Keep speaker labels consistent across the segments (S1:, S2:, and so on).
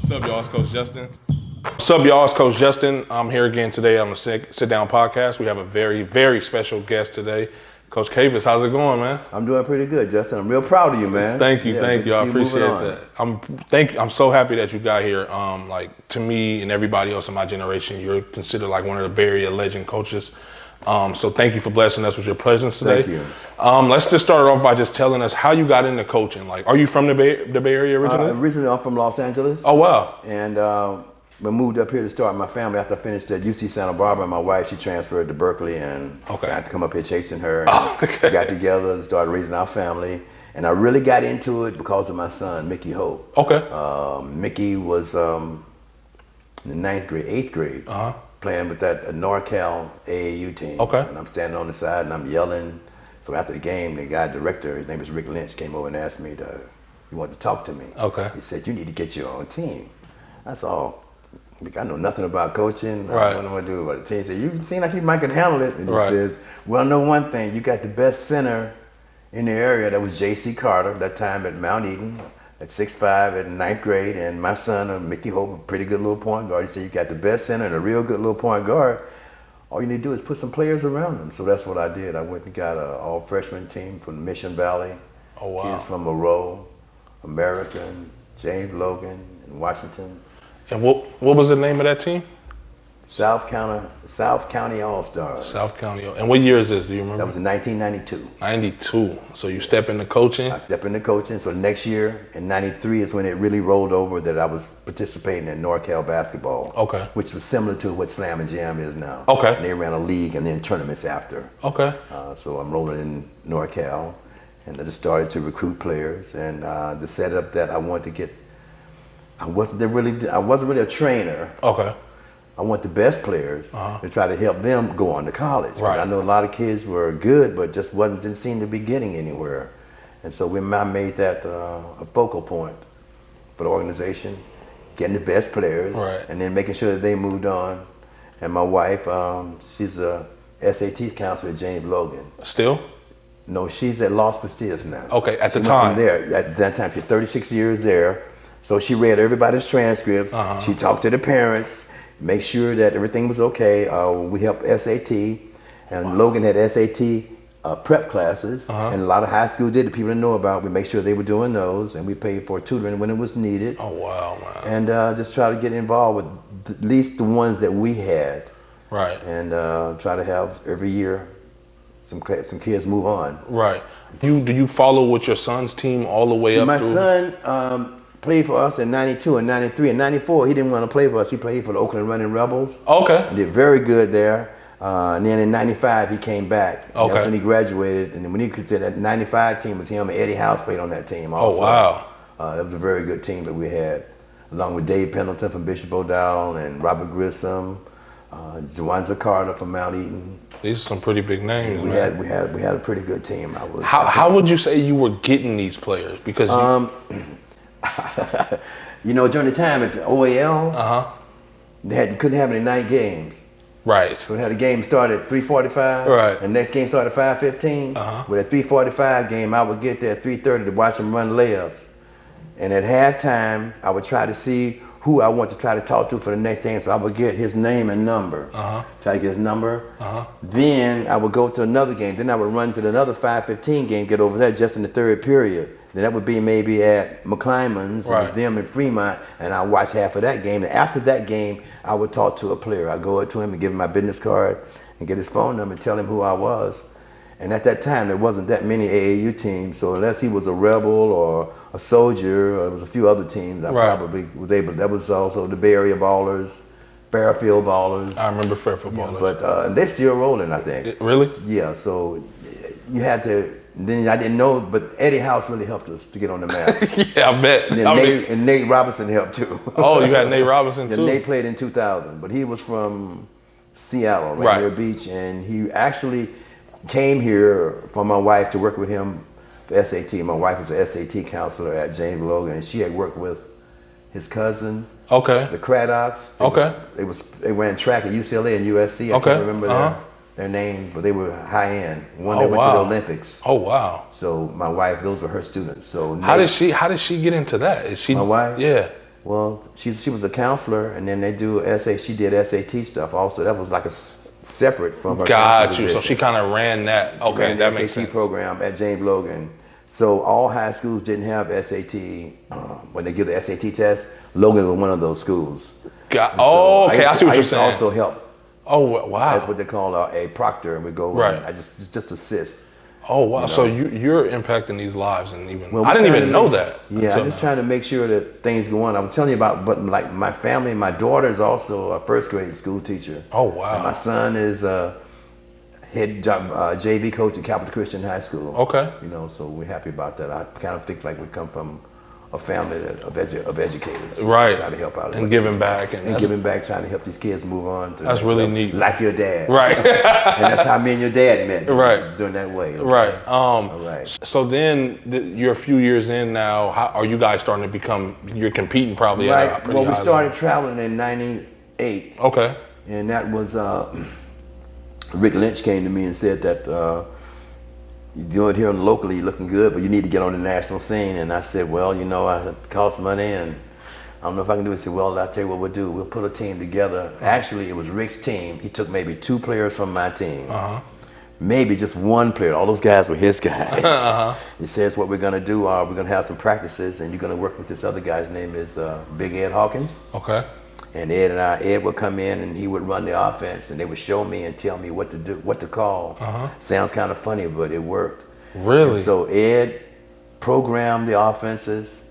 S1: What's up, y'all? It's Coach Justin.
S2: What's up, y'all? It's Coach Justin. I'm here again today on the Sit Down Podcast. We have a very, very special guest today. Coach Capus, how's it going, man?
S3: I'm doing pretty good, Justin. I'm real proud of you, man.
S2: Thank you. I appreciate that. I'm so happy that you got here. To me and everybody else in my generation, you're considered like one of the Bay Area legend coaches. So thank you for blessing us with your presence today.
S3: Thank you.
S2: Let's just start off by just telling us how you got into coaching. Like, are you from the Bay Area originally?
S3: Originally, I'm from Los Angeles.
S2: Oh, wow.
S3: And we moved up here to start my family after I finished at UC Santa Barbara. My wife, she transferred to Berkeley, and I had to come up here chasing her. We got together and started raising our family. And I really got into it because of my son, Mickey Hope.
S2: Okay.
S3: Mickey was in the 8th grade, playing with that NorCal AAU team.
S2: Okay.
S3: And I'm standing on the side and I'm yelling. So after the game, the guy director, his name is Rick Lynch, came over and asked me he wanted to talk to me.
S2: Okay.
S3: He said, "You need to get your own team." I said, I know nothing about coaching.
S2: Right.
S3: What am I going to do about the team? He said, "You seem like you might can handle it." And he
S2: Right.
S3: says, "Well, I know one thing. You got the best center in the area." That was J.C. Carter, that time at Mount Eden, at 6'5", at 9th grade. And my son, Mickey Hope, a pretty good little point guard. He said, "You got the best center and a real good little point guard. All you need to do is put some players around him." So that's what I did. I went and got an all-freshman team from Mission Valley.
S2: Oh, wow.
S3: Kids from Monroe, American, James Logan, and Washington.
S2: And what was the name of that team?
S3: South County All-Stars.
S2: South County. And what year is this? Do you remember?
S3: That was in 1992.
S2: 92. So you step into coaching?
S3: I stepped into coaching. So next year, in 93, is when it really rolled over that I was participating in NorCal basketball.
S2: Okay.
S3: Which was similar to what Slam and Jam is now.
S2: Okay.
S3: And they ran a league and then tournaments after.
S2: Okay.
S3: So I'm rolling in NorCal, and I just started to recruit players. And the setup that I wanted to get, I wasn't really a trainer.
S2: Okay.
S3: I want the best players to try to help them go on to college.
S2: Right.
S3: I know a lot of kids were good, but just didn't seem to be getting anywhere. And so I made that a focal point for the organization, getting the best players,
S2: right,
S3: and then making sure that they moved on. And my wife, she's a SAT counselor at James Logan.
S2: Still?
S3: No, she's at Los Pastillas now.
S2: Okay, at the
S3: She went
S2: time.
S3: from there. At that time, she's 36 years there. So she read everybody's transcripts. She talked to the parents, make sure that everything was okay. We helped SAT, and Logan had SAT prep classes, and a lot of high school did. The people didn't know about. We make sure they were doing those, and we paid for tutoring when it was needed.
S2: Oh, wow, man.
S3: And just try to get involved with at least the ones that we had.
S2: Right.
S3: And try to have every year some kids move on.
S2: Right. Do you follow with your son's team all the way up
S3: My
S2: through?
S3: son played for us in 92 and 93. In 94, he didn't want to play for us. He played for the Oakland Running Rebels.
S2: Okay.
S3: Did very good there. And then in 95, he came back.
S2: Okay.
S3: That's when he graduated. And then when he could say that 95 team was him and Eddie House played on that team also.
S2: Oh, wow.
S3: That was a very good team that we had, along with Dave Pendleton from Bishop O'Dowd and Robert Grissom, Jus10 Carter from Mount Eden.
S2: These are some pretty big names,
S3: We
S2: man.
S3: had a pretty good team.
S2: How would you say you were getting these players? Because
S3: during the time at the OAL, you couldn't have any night games.
S2: right.
S3: So we had a game start at 3:45.
S2: Right.
S3: And the next game started at 5:15. With a 3:45 game, I would get there at 3:30 to watch them run layups. And at halftime, I would try to see who I want to try to talk to for the next game. So I would get his name and number. Try to get his number. Then I would go to another game. Then I would run to another 5:15 game, get over there just in the third period. Then that would be maybe at McClymonds,
S2: Right.
S3: and it's them in Fremont, and I watch half of that game. And after that game, I would talk to a player. I go up to him and give him my business card and get his phone number and tell him who I was. And at that time, there wasn't that many AAU teams, so unless he was a Rebel or a Soldier, or there was a few other teams, I
S2: Right.
S3: probably was able. That was also the Bay Area Ballers, Fairfield Ballers.
S2: I remember Fairfield Ballers.
S3: But and they're still rolling, I think.
S2: Really?
S3: Yeah, so you had to. Then I didn't know, but Eddie House really helped us to get on the map.
S2: Yeah, I bet.
S3: And then Nate Robinson helped too.
S2: Oh, you had Nate Robinson
S3: Yeah,
S2: too?
S3: Nate played in 2000, but he was from Seattle,
S2: Right.
S3: Rainier Beach, and he actually came here for my wife to work with him for SAT. My wife was an SAT counselor at James Logan, and she had worked with his cousin,
S2: Okay.
S3: the Craddocks.
S2: Okay.
S3: They ran track at UCLA and USC. I
S2: Okay.
S3: can't remember their name, but they were high end. One
S2: Oh,
S3: that went to
S2: wow.
S3: the Olympics.
S2: Oh, wow.
S3: So my wife, those were her students. So
S2: How did she get into that? Is she
S3: My wife?
S2: Yeah.
S3: Well, she was a counselor, and then they do she did SAT stuff also. That was like a separate from her.
S2: Got you. So she kind of ran that.
S3: She
S2: okay,
S3: ran
S2: that
S3: the
S2: makes
S3: SAT
S2: sense.
S3: program at James Logan. So all high schools didn't have SAT when they give the SAT test. Logan was one of those schools.
S2: Okay, I see what you're saying.
S3: I used to also help.
S2: Oh wow.
S3: That's what they call a proctor, and we go
S2: right.
S3: and I just assist.
S2: Oh wow!
S3: You know?
S2: So you're impacting these lives, and I didn't even know that.
S3: Yeah, I'm just trying to make sure that things go on. I was telling you about, but like my family, my daughter is also a first grade school teacher.
S2: Oh wow!
S3: And my son is a head JV coach at Capital Christian High School.
S2: Okay.
S3: You know, so we're happy about that. I kind of think like we come from a family of educators.
S2: Right.
S3: Trying to help out.
S2: And giving back.
S3: And giving back, trying to help these kids move on.
S2: That's really neat.
S3: Like your dad.
S2: Right.
S3: And that's how me and your dad met.
S2: Right.
S3: Doing that way. Okay?
S2: Right.
S3: All right.
S2: So then you're a few years in now. How are you guys starting to become, you're competing probably
S3: right.
S2: at a pretty
S3: Well, we
S2: high
S3: started
S2: level.
S3: traveling in 98.
S2: Okay.
S3: And that was, Rick Lynch came to me and said that, you do it here locally, you're looking good, but you need to get on the national scene. And I said, well, you know, it costs money, and I don't know if I can do it. He said, well, I'll tell you what we'll do. We'll put a team together. Actually, it was Rick's team. He took maybe 2 players from my team. Maybe just 1 player. All those guys were his guys. He says, what we're going to do, we're going to have some practices, and you're going to work with this other guy's name is Big Ed Hawkins.
S2: Okay.
S3: And Ed would come in and he would run the offense, and they would show me and tell me what to do, what to call. Sounds kind of funny, but it worked.
S2: Really?
S3: And so Ed programmed the offenses.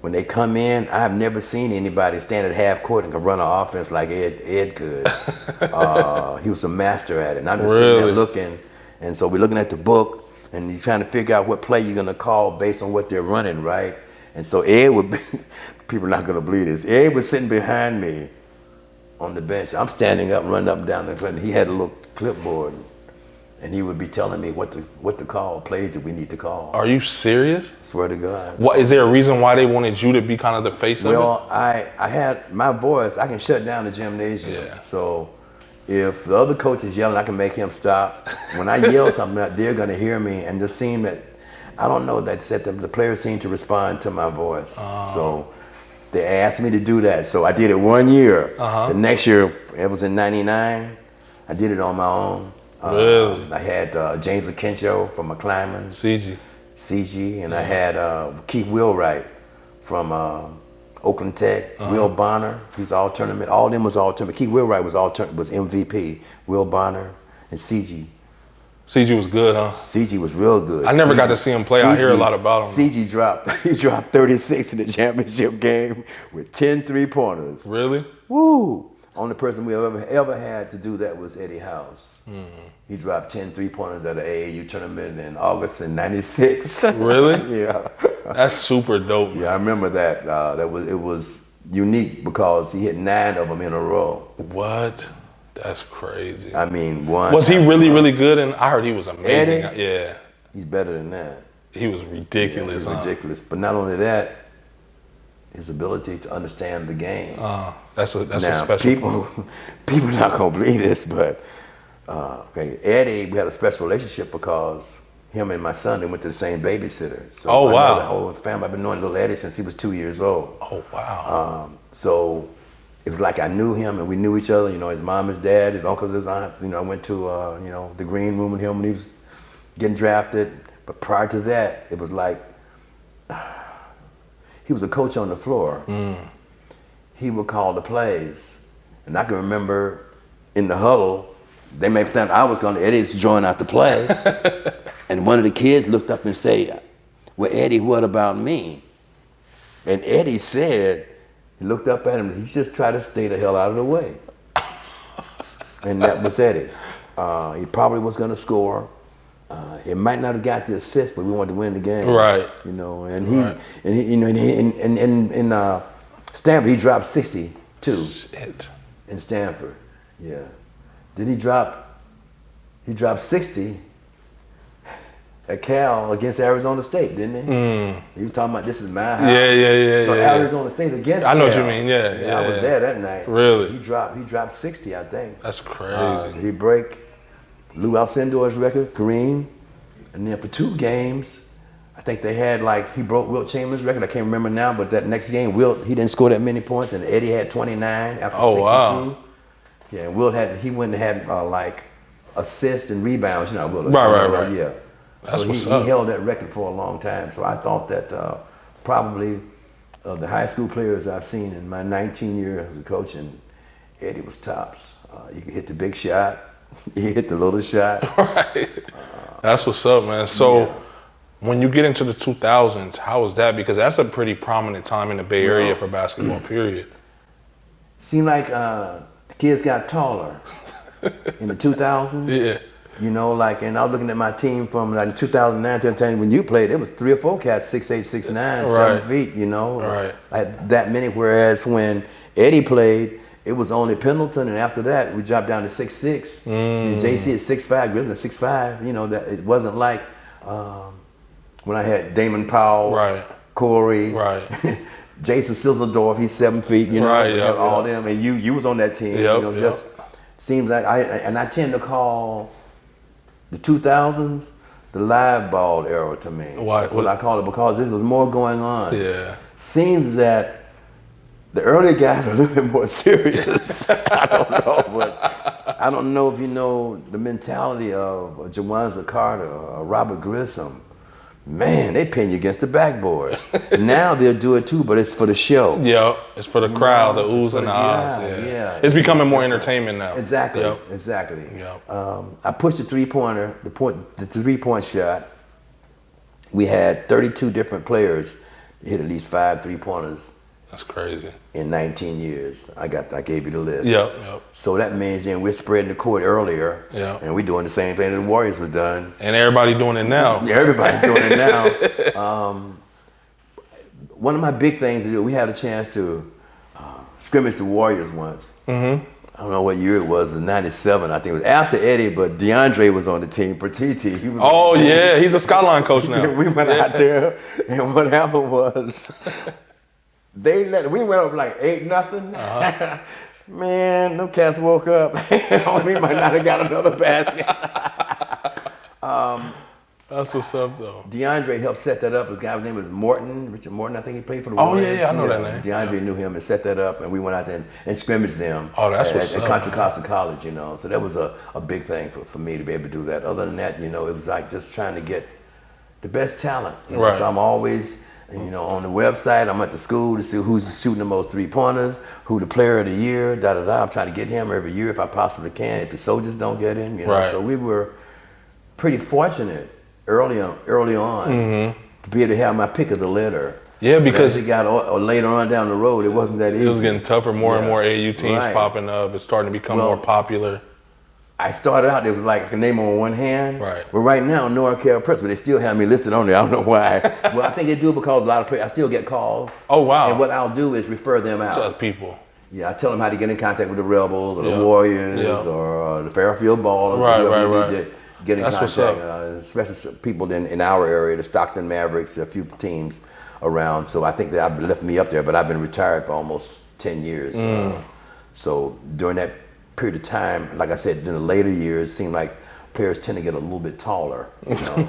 S3: When they come in, I've never seen anybody stand at half court and can run an offense like Ed could. He was a master at it. And I'm just sitting there looking, and so we're looking at the book, and you're trying to figure out what play you're gonna call based on what they're running, right? And so Ed would be, people are not gonna believe this, Ed was sitting behind me on the bench. I'm standing up, running up and down the court, and he had a little clipboard, and he would be telling me what to call, plays that we need to call.
S2: Are you serious?
S3: Swear to God.
S2: What, is there a reason why they wanted you to be kind of the face of it?
S3: Well, I had my voice, I can shut down the gymnasium.
S2: Yeah.
S3: So if the other coach is yelling, I can make him stop. When I yell something, they're gonna hear me, and just seem that, I don't know, that said the players seem to respond to my voice. So they asked me to do that. So I did it 1 year. The next year, it was in '99, I did it on my own.
S2: Really?
S3: I had James Akincho from McClymonds. CG, and I had Keith Wheelwright from Oakland Tech. Will Bonner, he's all tournament. All of them was all tournament. Keith Wheelwright was was MVP. Will Bonner and CG.
S2: CG was good, huh?
S3: CG was real good.
S2: I never got to see him play. I hear a lot about him.
S3: CG dropped 36 in the championship game with 10 3-pointers.
S2: Really?
S3: Woo! Only person we ever had to do that was Eddie House. He dropped 10 3-pointers at an AAU tournament in August in '96.
S2: Really?
S3: Yeah.
S2: That's super dope, man.
S3: Yeah, I remember that. It was unique because he hit 9 of them in a row.
S2: What? That's crazy.
S3: I mean, one.
S2: Was he really, really good? And I heard he was amazing.
S3: Eddie?
S2: Yeah.
S3: He's better than that.
S2: He was ridiculous.
S3: Yeah, ridiculous. But not only that, his ability to understand the game.
S2: That's a
S3: now,
S2: special
S3: people not gonna believe this, but okay, Eddie, we had a special relationship because him and my son, they went to the same babysitter. So
S2: oh
S3: I
S2: wow!
S3: know the whole family. I've been knowing little Eddie since he was 2 years old.
S2: Oh wow!
S3: So it was like I knew him and we knew each other. You know, his mom, his dad, his uncles, his aunts. You know, I went to the green room with him when he was getting drafted. But prior to that, it was like he was a coach on the floor. He would call the plays, and I can remember in the huddle, they may think I was going to Eddie's drawing out the play, and one of the kids looked up and said, "Well, Eddie, what about me?" And Eddie said, he looked up at him, he just tried to stay the hell out of the way. And that was Eddie. He probably was going to score. He might not have got the assist, but we wanted to win the game.
S2: Right.
S3: You know, and in Stanford, he dropped 60 too.
S2: Shit.
S3: In Stanford, yeah. Then he dropped 60 at Cal against Arizona State, didn't he? He was talking about, this is my house.
S2: Yeah.
S3: Arizona State against
S2: I know
S3: Cal.
S2: what you mean, yeah.
S3: I was there that night.
S2: Really?
S3: He dropped 60, I think.
S2: That's crazy.
S3: He break Lou Alcindor's record, Kareem, and then for 2 games, I think they had he broke Wilt Chamberlain's record. I can't remember now, but that next game, he didn't score that many points, and Eddie had 29 after 62.
S2: Wow.
S3: Yeah, and Wilt he went and had assists and rebounds. You know, Wilt.
S2: Right.
S3: Yeah.
S2: That's
S3: so
S2: what's
S3: he
S2: up.
S3: held that record for a long time. So I thought that probably of the high school players I've seen in my 19 years of coaching, Eddie was tops. You could hit the big shot, you hit the little shot.
S2: Right. That's what's up, man. So when you get into the 2000s, how was that? Because that's a pretty prominent time in the Bay Area for basketball, period.
S3: Seemed like the kids got taller in the 2000s.
S2: Yeah.
S3: You know, and I was looking at my team from 2009 to 2010 when you played, it was 3 or 4 cats, 6'8", 6'9", 7 feet, you know.
S2: Right.
S3: Like that many, whereas when Eddie played, it was only Pendleton, and after that, we dropped down to 6'6". And JC is 6'5", Grizzly is 6'5". You know, that it wasn't like when I had Damon Powell, Corey, Jason Silsdorf, he's 7 feet, you know, all them, and you was on that team. You know, just seems like I tend to call the 2000s the live ball era to me.
S2: Why?
S3: That's what I call it, because this was more going on.
S2: Yeah.
S3: Seems that the early guys are a little bit more serious. I don't know, but I don't know if you know the mentality of Jawanza Carter or Robert Grissom. Man, they pin you against the backboard. Now they'll do it too, but it's for the show.
S2: Yeah, it's for the crowd, the oohs and the ahs. Yeah. It's becoming more entertainment now.
S3: Exactly. I pushed the three-pointer, the three-point shot. We had 32 different players hit at least 5 3-pointers.
S2: That's crazy.
S3: In 19 years, I gave you the list.
S2: Yep.
S3: So that means then we're spreading the court earlier, and we're doing the same thing that the Warriors was done.
S2: And everybody doing it now.
S3: Yeah, everybody's doing it now. One of my big things to do, we had a chance to scrimmage the Warriors once. Mm-hmm. I don't know what year it was, in '97. I think it was after Eddie, but DeAndre was on the team. Petiti, he was.
S2: He's a Skyline coach now.
S3: We went out there, and what happened was. We went up like 8-0. Man, them cats woke up. We might not have got another basket.
S2: That's what's up, though.
S3: DeAndre helped set that up. His guy's name was Richard Morton. I think he played for the
S2: Oh,
S3: Warriors.
S2: yeah, I know that name.
S3: DeAndre knew him and set that up, and we went out there and scrimmaged them.
S2: Oh, that's what's up.
S3: At Contra Costa College, you know. So that was a big thing for me to be able to do that. Other than that, you know, it was like just trying to get the best talent. You know? So I'm always... You know, on the website, I'm at the school to see who's shooting the most 3-pointers, who the player of the year, I'm trying to get him every year if I possibly can. If the soldiers don't get him, you know. So we were pretty fortunate early on to be able to have my pick of the litter. Yeah, because it got later on down the road, it wasn't that easy.
S2: It was getting tougher, more and more AAU teams popping up. It's starting to become more popular.
S3: I started out, it was like I can name them on one hand.
S2: Right.
S3: But right now, NorCal Press, but they still have me listed on there. I don't know why. Well, I think they do it because a lot of players, I still get calls.
S2: Oh, wow.
S3: And what I'll do is refer them out.
S2: To people.
S3: Yeah, I tell them how to get in contact with the Rebels or the Warriors or the Fairfield Ballers. Right. Need to get in contact, especially people in our area, the Stockton Mavericks, a few teams around. So I think that I've left me up there, but I've been retired for almost 10 years. So during that period of time, like I said, in the later years, it seemed like players tend to get a little bit taller, you know.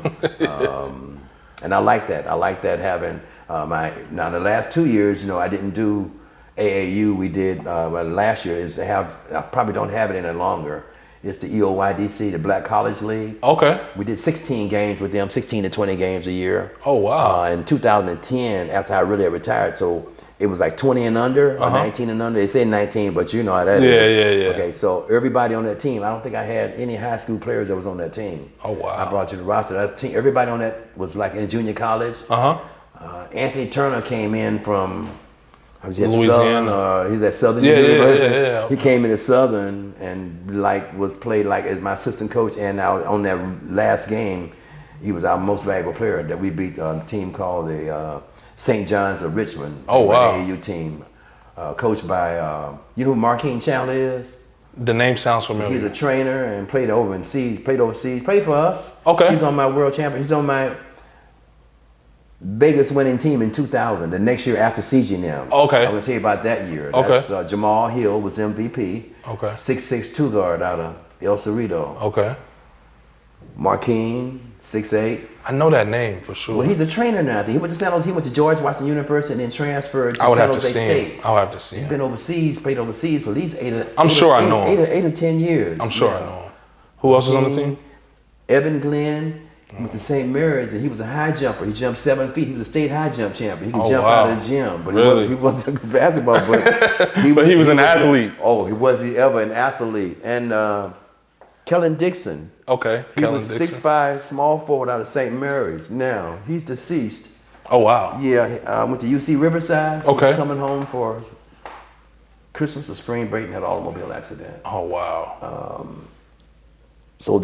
S3: And I like that. I like that having now the last 2 years, you know, I didn't do AAU. We did last year is to have, I probably don't have it any longer. It's the EOYDC, the Black College League.
S2: Okay.
S3: We did 16 games with them, 16 to 20 games a year.
S2: Oh, wow.
S3: In 2010, after I really retired, so it was like 20 and under, or 19 and under. They say 19, but you know how that is.
S2: Yeah.
S3: Okay, so everybody on that team, I don't think I had any high school players that was on that team.
S2: Oh, wow.
S3: I brought you the roster. That team, everybody on that was like in junior college. Anthony Turner came in from
S2: Louisiana.
S3: He's at Southern University.
S2: Yeah.
S3: He came into Southern and was played as my assistant coach. And on that last game, he was our most valuable player that we beat a team called the St. John's of Richmond.
S2: Oh, wow.
S3: AAU team, coached by, you know who Marquine Chandler is?
S2: The name sounds familiar.
S3: He's a trainer and played overseas, played for us.
S2: Okay.
S3: He's on my world champion. He's on my biggest winning team in 2000, the next year after CG&M.
S2: Okay.
S3: I'm going to tell you about that year.
S2: Okay.
S3: That's, Jamal Hill was MVP.
S2: Okay.
S3: 6'6" 2 guard out of El Cerrito.
S2: Okay.
S3: Marquine, 6'8".
S2: I know that name for sure.
S3: Well, he's a trainer now. He went to San Jose. He went to George Washington University and then transferred to
S2: I would
S3: San
S2: have to
S3: Jose
S2: see
S3: State.
S2: him. I would have to see him.
S3: He's been overseas, played overseas for at least eight or
S2: I
S3: 10 years.
S2: I'm sure I know him. Who else is on the team?
S3: Evan Glenn went to St. Mary's, and he was a high jumper. He jumped 7 feet. He was a state high jump champion. He could jump out of the gym, but he wasn't a basketball. But
S2: he was an athlete.
S3: Was he ever an athlete? And Kellen Dixon.
S2: Okay,
S3: he was 6'5", small forward out of St. Mary's. Now he's deceased.
S2: Oh wow.
S3: Yeah, went to UC Riverside.
S2: Okay.
S3: He was coming home for Christmas or spring break and had an automobile accident.
S2: Oh wow.
S3: So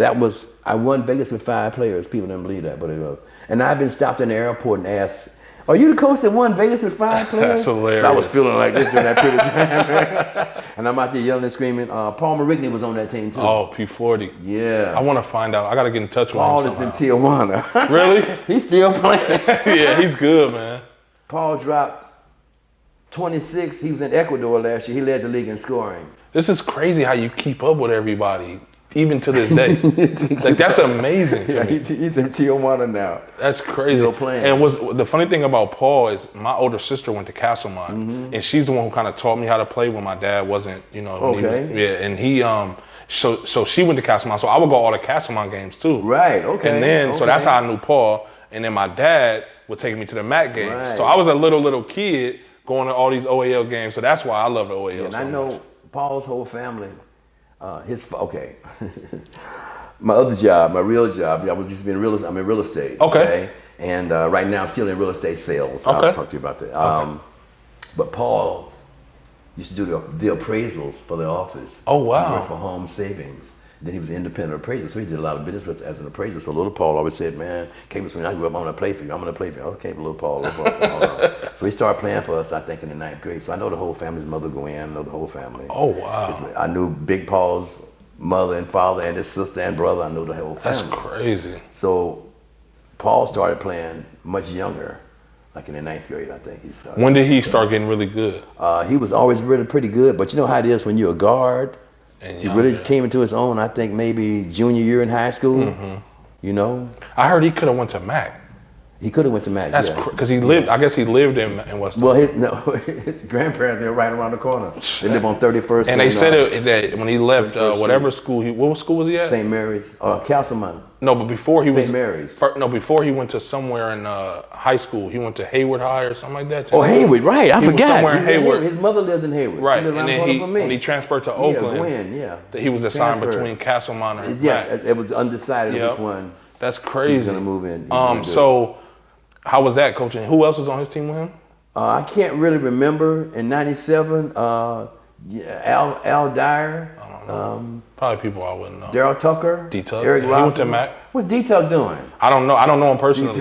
S3: I won Vegas with 5 players. People didn't believe that, but it was. And I've been stopped in the airport and asked, "Are you the coach that won Vegas with 5 players?"
S2: That's hilarious.
S3: So I was feeling like this during that period of time. And I'm out there yelling and screaming. Paul Marigney was on that team too.
S2: Oh, P40.
S3: Yeah.
S2: I want to find out. I got to get in touch with him
S3: Paul is in Tijuana.
S2: Really?
S3: He's still playing.
S2: Yeah, he's good, man.
S3: Paul dropped 26. He was in Ecuador last year. He led the league in scoring.
S2: This is crazy how you keep up with everybody, even to this day. Like, that's amazing to me.
S3: He's in Tijuana now.
S2: That's crazy.
S3: Still playing.
S2: And the funny thing about Paul is my older sister went to Castlemont, and she's the one who kind of taught me how to play when my dad wasn't,
S3: Okay.
S2: And he, so she went to Castlemont, so I would go all the Castlemont games too.
S3: Right, okay.
S2: And then, so that's how I knew Paul. And then my dad would take me to the MAC games.
S3: Right.
S2: So I was a little kid going to all these OAL games, so that's why I love the OAL so much.
S3: And I know Paul's whole family. My other job, my real job, I was used to be I'm in real estate.
S2: Okay.
S3: And right now I'm still in real estate sales.
S2: Okay.
S3: I'll talk to you about that. But Paul used to do the appraisals for the office.
S2: Oh, wow.
S3: He worked for Home Savings. Then he was an independent appraiser, so he did a lot of business as an appraiser. So little Paul always said, "Man, Capus, when I grew up, I'm gonna play for you. I'm gonna play for you." Okay, little Paul. So he started playing for us, I think, in the 9th grade. So I know the whole family's mother, Gwen, I know the whole family.
S2: Oh, wow.
S3: I knew Big Paul's mother and father and his sister and brother. I know the whole family.
S2: That's crazy.
S3: So Paul started playing much younger, like in the 9th grade, I think he started.
S2: When did he start getting really good?
S3: He was always really pretty good, but you know how it is when you're a guard.
S2: And
S3: he really came into his own, I think, maybe junior year in high school. You know?
S2: I heard he could have went to MAC.
S3: He could have went to MAC.
S2: That's because he lived. I guess he lived in West.
S3: Well, his grandparents they're right around the corner. They live on 31st.
S2: And they said that when he left whatever school what school was he at?
S3: St. Mary's, Castlemont.
S2: No, but before he was
S3: St. Mary's.
S2: Before he went to somewhere in high school, he went to Hayward High or something like that.
S3: Oh, Hayward, right? I forgot.
S2: Somewhere in Hayward.
S3: His mother lived in Hayward.
S2: Right, and then when he transferred to Oakland, he was assigned between Castlemont and
S3: yes,
S2: MAC.
S3: it was undecided which one.
S2: That's crazy.
S3: He's gonna move in.
S2: So how was that coaching? Who else was on his team with him?
S3: I can't really remember. In '97, Al Dyer.
S2: I don't know. Probably people I wouldn't know.
S3: Daryl Tucker.
S2: D-Tuck.
S3: Eric
S2: He went to
S3: Rossman.
S2: MAC.
S3: What's D-Tuck doing?
S2: I don't know. I don't know him personally.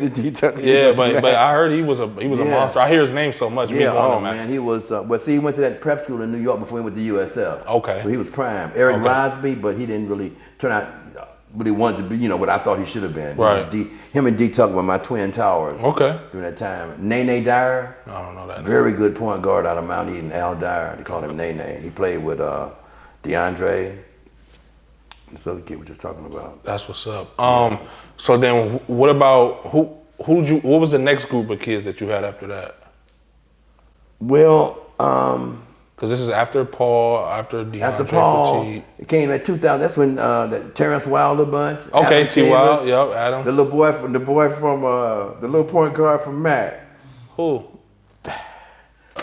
S3: D-Tuck.
S2: Yeah, but I heard he was a monster. I hear his name so much.
S3: Man, he was. He went to that prep school in New York before he went to USF.
S2: Okay.
S3: So he was prime. Eric Rosby, but he didn't really turn out what he wanted to be. What I thought he should have been.
S2: Right.
S3: Him and D-Tuck were my twin towers.
S2: Okay.
S3: During that time, Nene Dyer.
S2: I don't know that.
S3: Very good point guard out of Mount Eden, Al Dyer. They called him Nene. He played with DeAndre. This other kid we're just talking about.
S2: That's what's up. So then, what about what was the next group of kids that you had after that?
S3: Well,
S2: because this is after Paul, after DeAndre.
S3: After Paul,
S2: Petit.
S3: it came at 2000. That's when the Terrence Wilder bunch.
S2: Okay, T. Wild. Yep, Adam.
S3: The little boy from the little point guard from Mac.
S2: Who?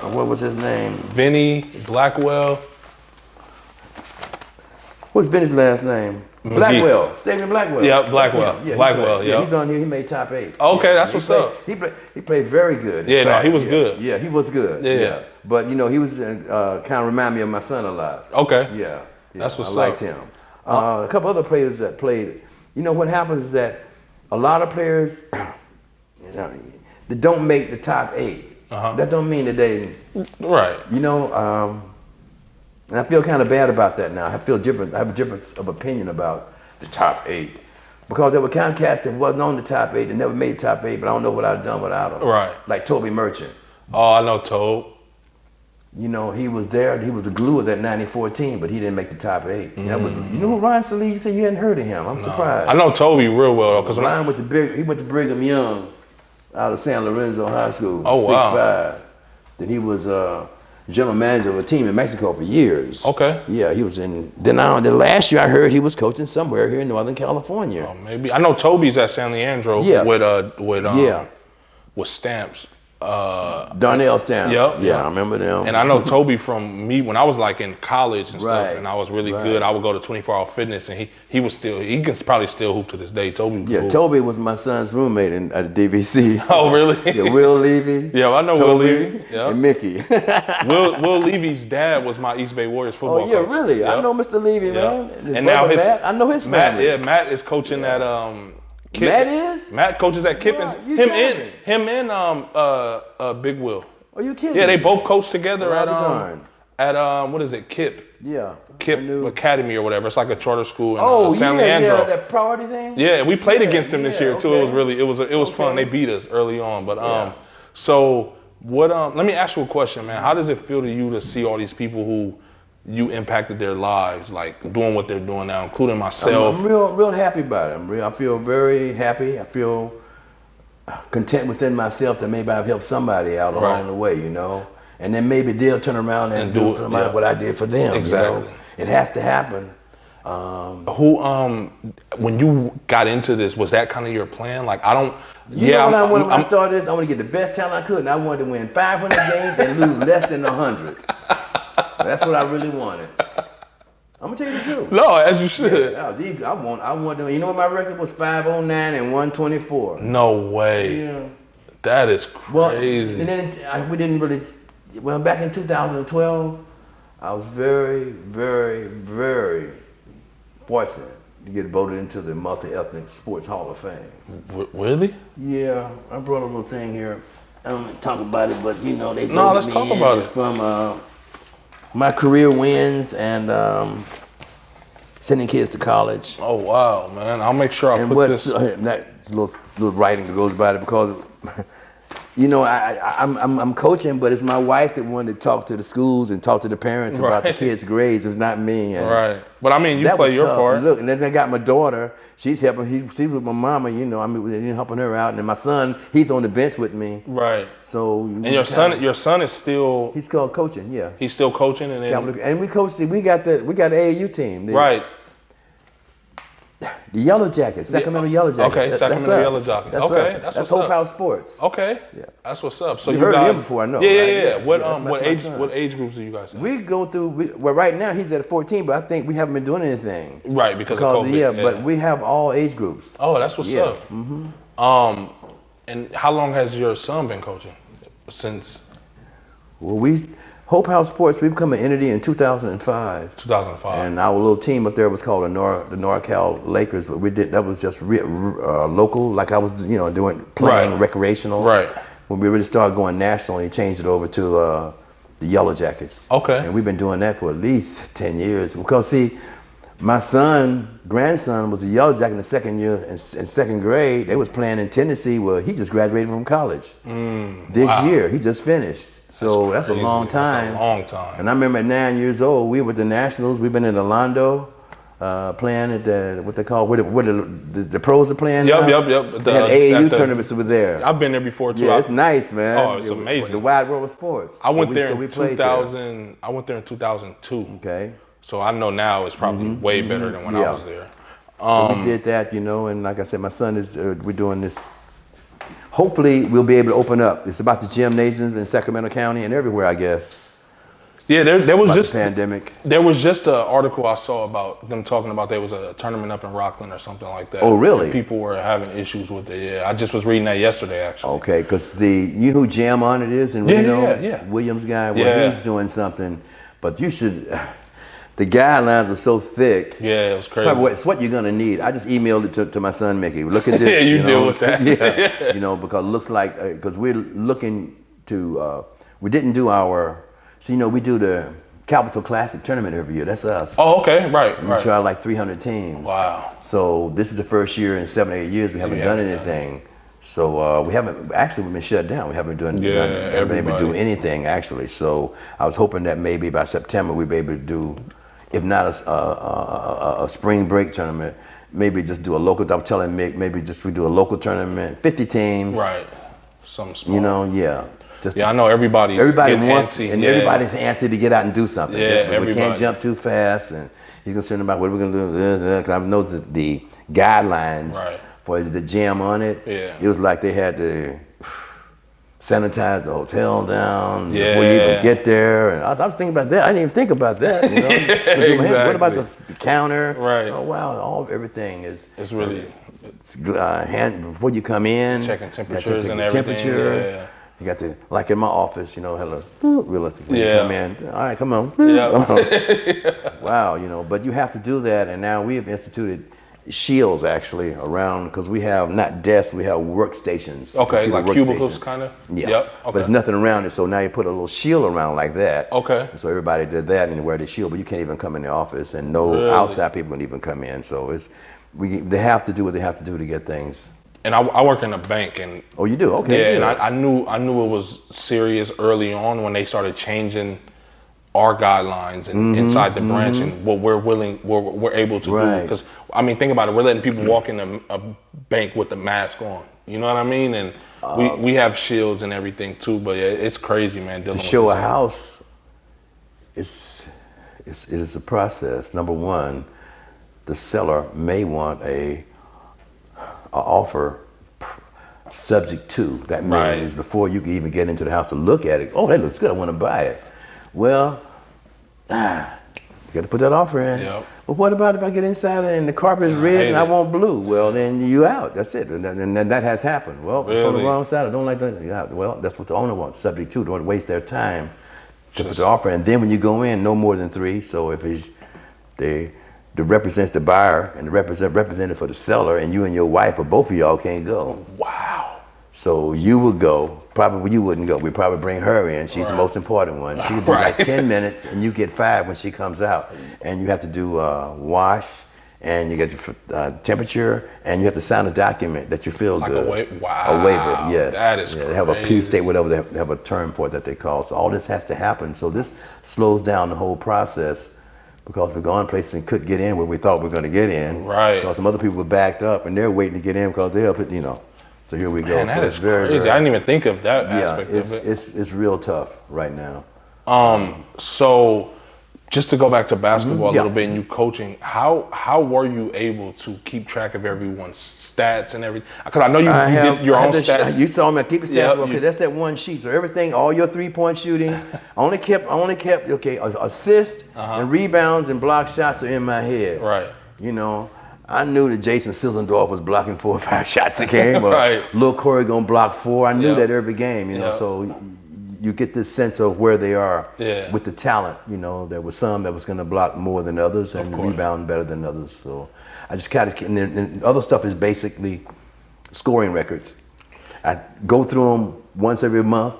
S3: What was his name?
S2: Vinny Blackwell.
S3: What's Vinny's last name?
S2: McGee.
S3: Blackwell. Stephen Blackwell.
S2: Yeah, Blackwell.
S3: Yeah,
S2: Blackwell.
S3: Yeah, he's on here. He made top 8.
S2: Okay, that's what's up.
S3: He played very good.
S2: Yeah, no, he was good.
S3: Yeah, he was good.
S2: Yeah.
S3: But he was kind of remind me of my son a lot.
S2: Okay.
S3: Yeah.
S2: That's what's up.
S3: I liked him. A couple other players that played. What happens is that a lot of players that don't make the top 8. That don't mean that they.
S2: Right.
S3: And I feel kind of bad about that now. I feel different. I have a difference of opinion about the top 8. Because there were kind of cats that wasn't on the top 8, that never made top 8, but I don't know what I'd done without them.
S2: Right.
S3: Like Toby Merchant.
S2: Oh, I know Tobe.
S3: you know, he was there. He was the glue of that '94 team, but he didn't make the top 8. That was, you know, who Ryan Salee? You said you hadn't heard of him. I'm surprised.
S2: I know Toby real well because
S3: Ryan he went to Brigham Young out of San Lorenzo High School.
S2: Oh, wow.
S3: 6'5". Then he was general manager of a team in Mexico for years.
S2: Okay.
S3: Yeah, he was in. Then last year I heard he was coaching somewhere here in Northern California.
S2: Oh, maybe I know Toby's at San Leandro with Stamps.
S3: Darnell Stamps.
S2: Yep.
S3: Yeah, I remember them.
S2: And I know Toby from me when I was like in college and stuff, and I was really good. I would go to 24 Hour Fitness, and he can probably still hoop to this day. Toby.
S3: Yeah, cool. Toby was my son's roommate at the DVC.
S2: Oh, really?
S3: Yeah, Will Levy.
S2: Yeah, I know
S3: Toby,
S2: Will Levy. Yep.
S3: And Mickey.
S2: Will Levy's dad was my East Bay Warriors football coach.
S3: Oh, yeah, really? Yep. I know Mr. Levy, man.
S2: And now
S3: Matt, I know his family.
S2: Matt is coaching at Kip.
S3: Matt is?
S2: Matt coaches at Kip. Him and Big Will.
S3: Are you kidding?
S2: Yeah, they both coach together at what is it? Kip.
S3: Yeah.
S2: Kip Academy or whatever. It's like a charter school in San Leandro.
S3: Yeah, that priority thing.
S2: Yeah, we played against them this year too. Okay. It was fun. They beat us early on, but so what? Let me ask you a question, man. How does it feel to you to see all these people who you impacted their lives, like doing what they're doing now, including myself?
S3: I'm real happy about it. I feel very happy. I feel content within myself that maybe I've helped somebody out along the way, you know. And then maybe they'll turn around and do what I did for them.
S2: Exactly.
S3: You know? It has to happen.
S2: When you got into this, was that kind of your plan? Like, I don't.
S3: When I started this, I want to get the best talent I could, and I wanted to win 500 games and lose less than 100. That's what I really wanted. I'm gonna tell you the truth.
S2: No, as you should.
S3: Yeah, that was easy. I wanted. You know what my record was? 509 and 124.
S2: No way.
S3: Yeah.
S2: That is crazy.
S3: Well, and then we didn't really. Well, back in 2012, I was very, very, very fortunate to get voted into the Multi-Ethnic Sports Hall of Fame.
S2: Really?
S3: Yeah, I brought a little thing here. I don't want to talk about it, but you know they.
S2: No, let's talk about it.
S3: It's from my career wins and sending kids to college.
S2: Oh wow, man! I'll make sure I put this.
S3: That's a little writing that goes by it because. You know, I'm coaching, but it's my wife that wanted to talk to the schools and talk to the parents about the kids' grades. It's not me. And
S2: but I mean, you play your part.
S3: And look, and then I got my daughter. She's helping. She's with my mama. You know, helping her out. And then my son, he's on the bench with me.
S2: Right.
S3: So.
S2: And your son is still.
S3: He's still coaching. Yeah.
S2: He's still coaching, and
S3: we coach. We got the AAU team.
S2: Right.
S3: The Yellow Jackets, Sacramento Yellow Jackets.
S2: Okay, Sacramento Yellow Jackets.
S3: Okay, that's Hope House Sports.
S2: Okay,
S3: yeah,
S2: that's what's up. So
S3: you
S2: heard
S3: of him before, I know.
S2: Yeah. What age groups do you guys have?
S3: We go through. Well, right now he's at 14, but I think we haven't been doing anything.
S2: Right, because of COVID.
S3: Yeah, but we have all age groups.
S2: Oh, that's what's up. Mm-hmm. And how long has your son been coaching? Since?
S3: Well, Hope House Sports, we become an entity in 2005.
S2: 2005.
S3: And our little team up there was called the NorCal Lakers, but that was just local, like I was, playing recreational.
S2: Right.
S3: When we really started going national, he changed it over to the Yellow Jackets.
S2: Okay.
S3: And we've been doing that for at least 10 years. Because see, my grandson was a Yellow Jacket in the second year, in second grade. They was playing in Tennessee where he just graduated from college. This year, he just finished. So that's a long time.
S2: That's a long time.
S3: And I remember at 9 years old, we were at the Nationals. We've been in Orlando, playing at what they call, where the pros are playing.
S2: Yep.
S3: They had AAU tournaments over there.
S2: I've been there before too.
S3: Yeah, it's nice, man.
S2: Oh, it's amazing.
S3: The wide world of sports.
S2: I went there in 2000. I went there in 2002.
S3: Okay.
S2: So I know now it's probably way better than when I was there.
S3: We did that, and like I said, my son is. We're doing this. Hopefully, we'll be able to open up. It's about the gymnasiums in Sacramento County and everywhere, I guess.
S2: Yeah, there was just
S3: the pandemic.
S2: There was just an article I saw about them talking about there was a tournament up in Rockland or something like that.
S3: Oh, really?
S2: People were having issues with it. Yeah, I just was reading that yesterday, actually.
S3: Okay, because you know who Jam On it is in Reno?
S2: Yeah.
S3: Williams guy. Well, he's doing something, but you should. The guidelines were so thick.
S2: Yeah, it was crazy.
S3: It's what you're gonna need. I just emailed it to my son Mickey. Look at this.
S2: You deal with that.
S3: Yeah, because it looks like because we're looking to. We didn't do our. So we do the Capital Classic tournament every year. That's us.
S2: Oh, okay, right.
S3: We try like 300 teams.
S2: Wow.
S3: So this is the first year in 7 or 8 years we haven't done anything. So we've been shut down. We haven't been able to do anything actually. So I was hoping that maybe by September we'd be able to do, if not a spring break tournament, maybe just do a local. I was telling Mick, maybe just we do a local tournament, 50 teams.
S2: Right. Something small.
S3: You know, yeah.
S2: I know everybody wants
S3: antsy, and everybody's antsy to get out and do something.
S2: Yeah,
S3: but we can't jump too fast, and he's concerned about what we're gonna do. Because I know the guidelines for the gym on it.
S2: Yeah.
S3: It was like they had to sanitize the hotel down before you even get there. And I was thinking about that. I didn't even think about that. You know?
S2: Exactly.
S3: What about the counter?
S2: Right.
S3: So wow, everything is.
S2: It's really.
S3: Before you come in,
S2: checking temperatures and everything. Yeah.
S3: You got to, like in my office, you know, hello, realistically, you come in, all right, come on. Wow, you know, but you have to do that, and now we have instituted shields actually around, because we have not desks, we have workstations.
S2: Okay, like cubicles kind of?
S3: Yeah,
S2: yep. Okay.
S3: But there's nothing around it, so now you put a little shield around like that.
S2: Okay.
S3: So everybody did that and wear the shield, but you can't even come in the office, and no outside people can even come in, so they have to do what they have to do to get things.
S2: And I work in a bank, and
S3: oh, you do? Okay.
S2: Yeah, and I knew it was serious early on when they started changing our guidelines and inside the branch and what we're able to do. Because I mean, think about it, we're letting people walk in a bank with the mask on. You know what I mean? And we have shields and everything too. But yeah, it's crazy, man.
S3: To show a house, it is a process. Number one, the seller may want a offer subject to. That means before you can even get into the house to look at it, oh, that looks good, I want to buy it. Well, you got to put that offer in.
S2: Yep.
S3: But what about if I get inside and the carpet is red and I want blue? Well, then you out. That's it. And that has happened. Well, it's on the wrong side. I don't like that. Yeah. Well, that's what the owner wants, subject to. Don't waste their time to put the offer in. And then when you go in, no more than 3. So if the represents the buyer and the representative for the seller, and you and your wife or both of y'all can't go.
S2: Wow.
S3: So you would go. Probably you wouldn't go. We'd probably bring her in. She's the most important one. She would do like 10 minutes, and you get 5 when she comes out. And you have to do wash, and you get your temperature, and you have to sign a document that you feel good.
S2: A
S3: waiver, yes.
S2: That is crazy.
S3: They have a P state, whatever they have a term for it that they call. So all this has to happen. So this slows down the whole process, because we're going places and couldn't get in where we thought we were going to get in. Right. Because some other people were backed up, and they're waiting to get in because they're, you know. So here we go.
S2: Man, that is crazy. I didn't even think of that aspect of it.
S3: It's real tough right now.
S2: So just to go back to basketball a little bit, and you coaching, how were you able to keep track of everyone's stats and everything? Because I know you did your own stats.
S3: You saw me. I keep the stats. Okay, that's that one sheet. So everything, all your 3-point shooting, I only kept okay, assists and rebounds and block shots are in my head.
S2: Right.
S3: You know, I knew that Jason Silsendorf was blocking 4 or 5 shots a game, or Lil Corey gonna block 4. I knew that every game, you know. So you get this sense of where they are with the talent. You know, there was some that was gonna block more than others and rebound better than others. So I just kind of, and other stuff is basically scoring records. I go through them once every month,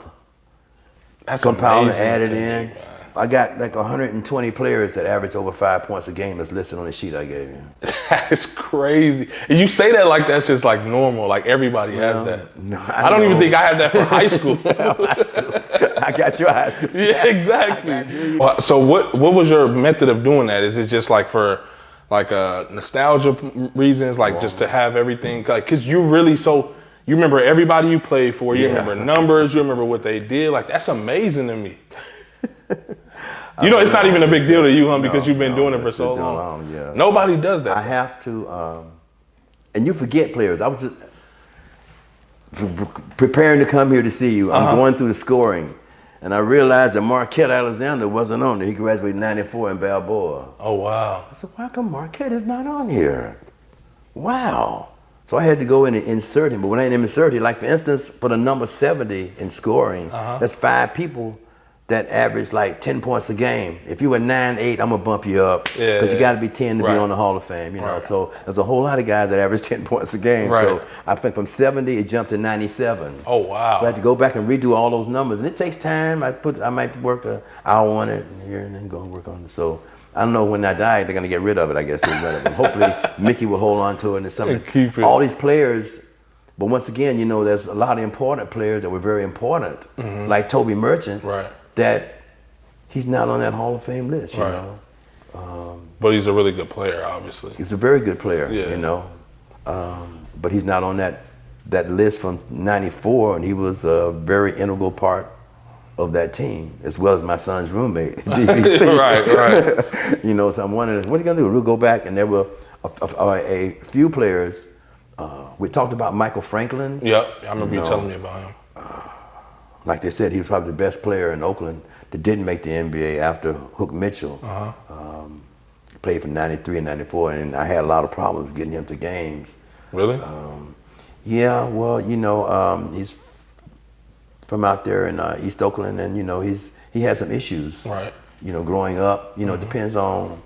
S3: compile and add it in. I got like 120 players that average over 5 points a game that's listed on the sheet I gave you.
S2: That's crazy. And you say that like that's just like normal, like everybody has that.
S3: No,
S2: I don't even think I have that for high school.
S3: I got your high school.
S2: Yeah, exactly. So what was your method of doing that? Is it just like for like nostalgia reasons, like just to have everything, like, cause you really you remember everybody you played for, you remember numbers, you remember what they did, like that's amazing to me. You know, it's not even a big deal to you, huh? Because you've been doing it for so long. Nobody does that.
S3: I have to, and you forget players. I was just preparing to come here to see you. I'm going through the scoring, and I realized that Marquette Alexander wasn't on there. He graduated in '94 in Balboa.
S2: Oh, wow.
S3: I said, why come Marquette is not on here? Wow. So I had to go in and insert him. But when I didn't insert him, like for instance, for the number 70 in scoring, that's 5 people that average like 10 points a game. If you were 9-8, I'm gonna bump you up because you got to be 10 to be on the Hall of Fame. You know, so there's a whole lot of guys that average 10 points a game. So I think from 70 it jumped to 97.
S2: Oh wow!
S3: So I had to go back and redo all those numbers, and it takes time. I might work an hour on it here and then go and work on it. So I don't know, when I die they're gonna get rid of it. I guess hopefully Mickey will hold on to it and something.
S2: Keep it.
S3: All these players But once again, you know, there's a lot of important players that were very important, like Toby Merchant, that he's not on that Hall of Fame list, you know.
S2: But he's a really good player, obviously.
S3: He's a very good player, you know. But he's not on that list from '94, and he was a very integral part of that team, as well as my son's roommate, DVC.
S2: Right.
S3: You know, so I'm wondering, what are you gonna do? We'll go back, and there were a few players. We talked about Michael Franklin.
S2: Yep, I remember you telling me about him.
S3: Like they said, he was probably the best player in Oakland that didn't make the NBA after Hook Mitchell. Played for '93 and '94, and I had a lot of problems getting him to games.
S2: Really?
S3: Yeah, well, you know, he's from out there in East Oakland, and you know, he had some issues.
S2: Right.
S3: You know, growing up, you know, it depends on.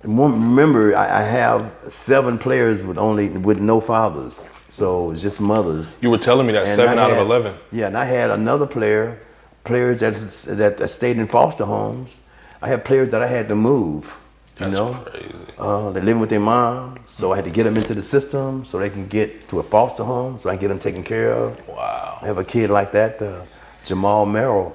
S3: Remember, I have 7 players with no fathers, so it's just mothers.
S2: You were telling me that, and 7 out of 11.
S3: Yeah, and I had another players that stayed in foster homes. I had players that I had to move.
S2: That's crazy.
S3: They're living with their mom, so I had to get them into the system so they can get to a foster home, so I can get them taken care of.
S2: Wow.
S3: I have a kid like that, Jamal Merrill,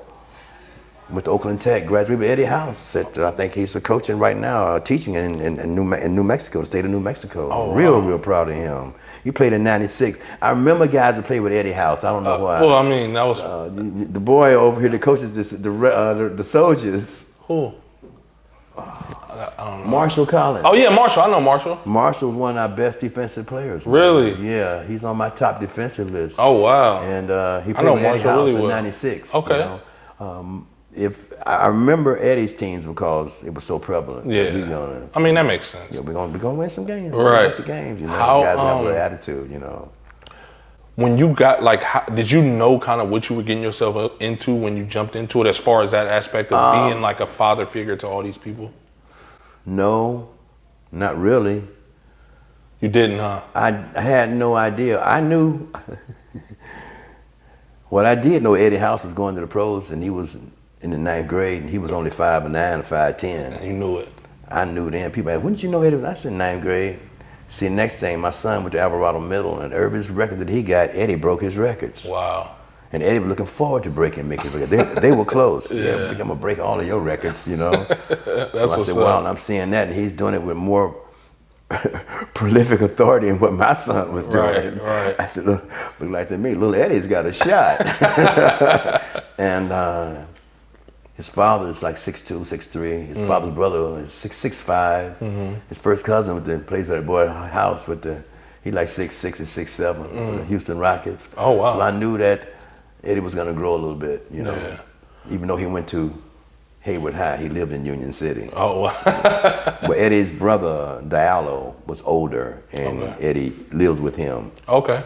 S3: with Oakland Tech, graduated with Eddie House. I think he's coaching right now, teaching in New Mexico, the state of New Mexico.
S2: Oh,
S3: real proud of him. He played in '96. I remember guys that played with Eddie House. I don't know why.
S2: Well, I mean, that was
S3: the boy over here that coaches the Soldiers.
S2: Who?
S3: I don't know. Marshall Collins.
S2: Oh yeah, Marshall. I know Marshall.
S3: Marshall's one of our best defensive players.
S2: Really?
S3: Yeah, he's on my top defensive list.
S2: Oh wow.
S3: And he played with Eddie House in '96.
S2: Okay.
S3: You know? If I remember Eddie's teams because it was so prevalent.
S2: Yeah. I mean, that makes sense.
S3: Yeah, we're gonna win some games.
S2: Right.
S3: Bunch of games. You know, guys have a little attitude. You know.
S2: When you got did you know kind of what you were getting yourself into when you jumped into it, as far as that aspect of being like a father figure to all these people?
S3: No, not really.
S2: You didn't, huh?
S3: I had no idea. I knew. Well, I did know Eddie House was going to the pros, and he was in the 9th grade, and he was only 5'9" or 5'10".
S2: And you knew it.
S3: I knew then. People asked, "Wouldn't you know Eddie?" I said, 9th grade. See, next thing, my son went to Alvarado Middle, and every record that he got, Eddie broke his records.
S2: Wow.
S3: And Eddie was looking forward to breaking Mickey's records. They were close. Yeah, I'm gonna break all of your records, you know. So I said, "Wow," and I'm seeing that, and he's doing it with more prolific authority than what my son was doing.
S2: Right.
S3: I said, look like to me, little Eddie's got a shot. And his father is like 6'2", 6'3". His father's brother is 6'5". His first cousin plays at the boy house he like 6'6" and 6'7" for the Houston Rockets.
S2: Oh wow.
S3: So I knew that Eddie was gonna grow a little bit, you know. Yeah. Even though he went to Hayward High, he lived in Union City.
S2: Oh wow.
S3: But Eddie's brother Diallo was older, and Eddie lived with him.
S2: Okay.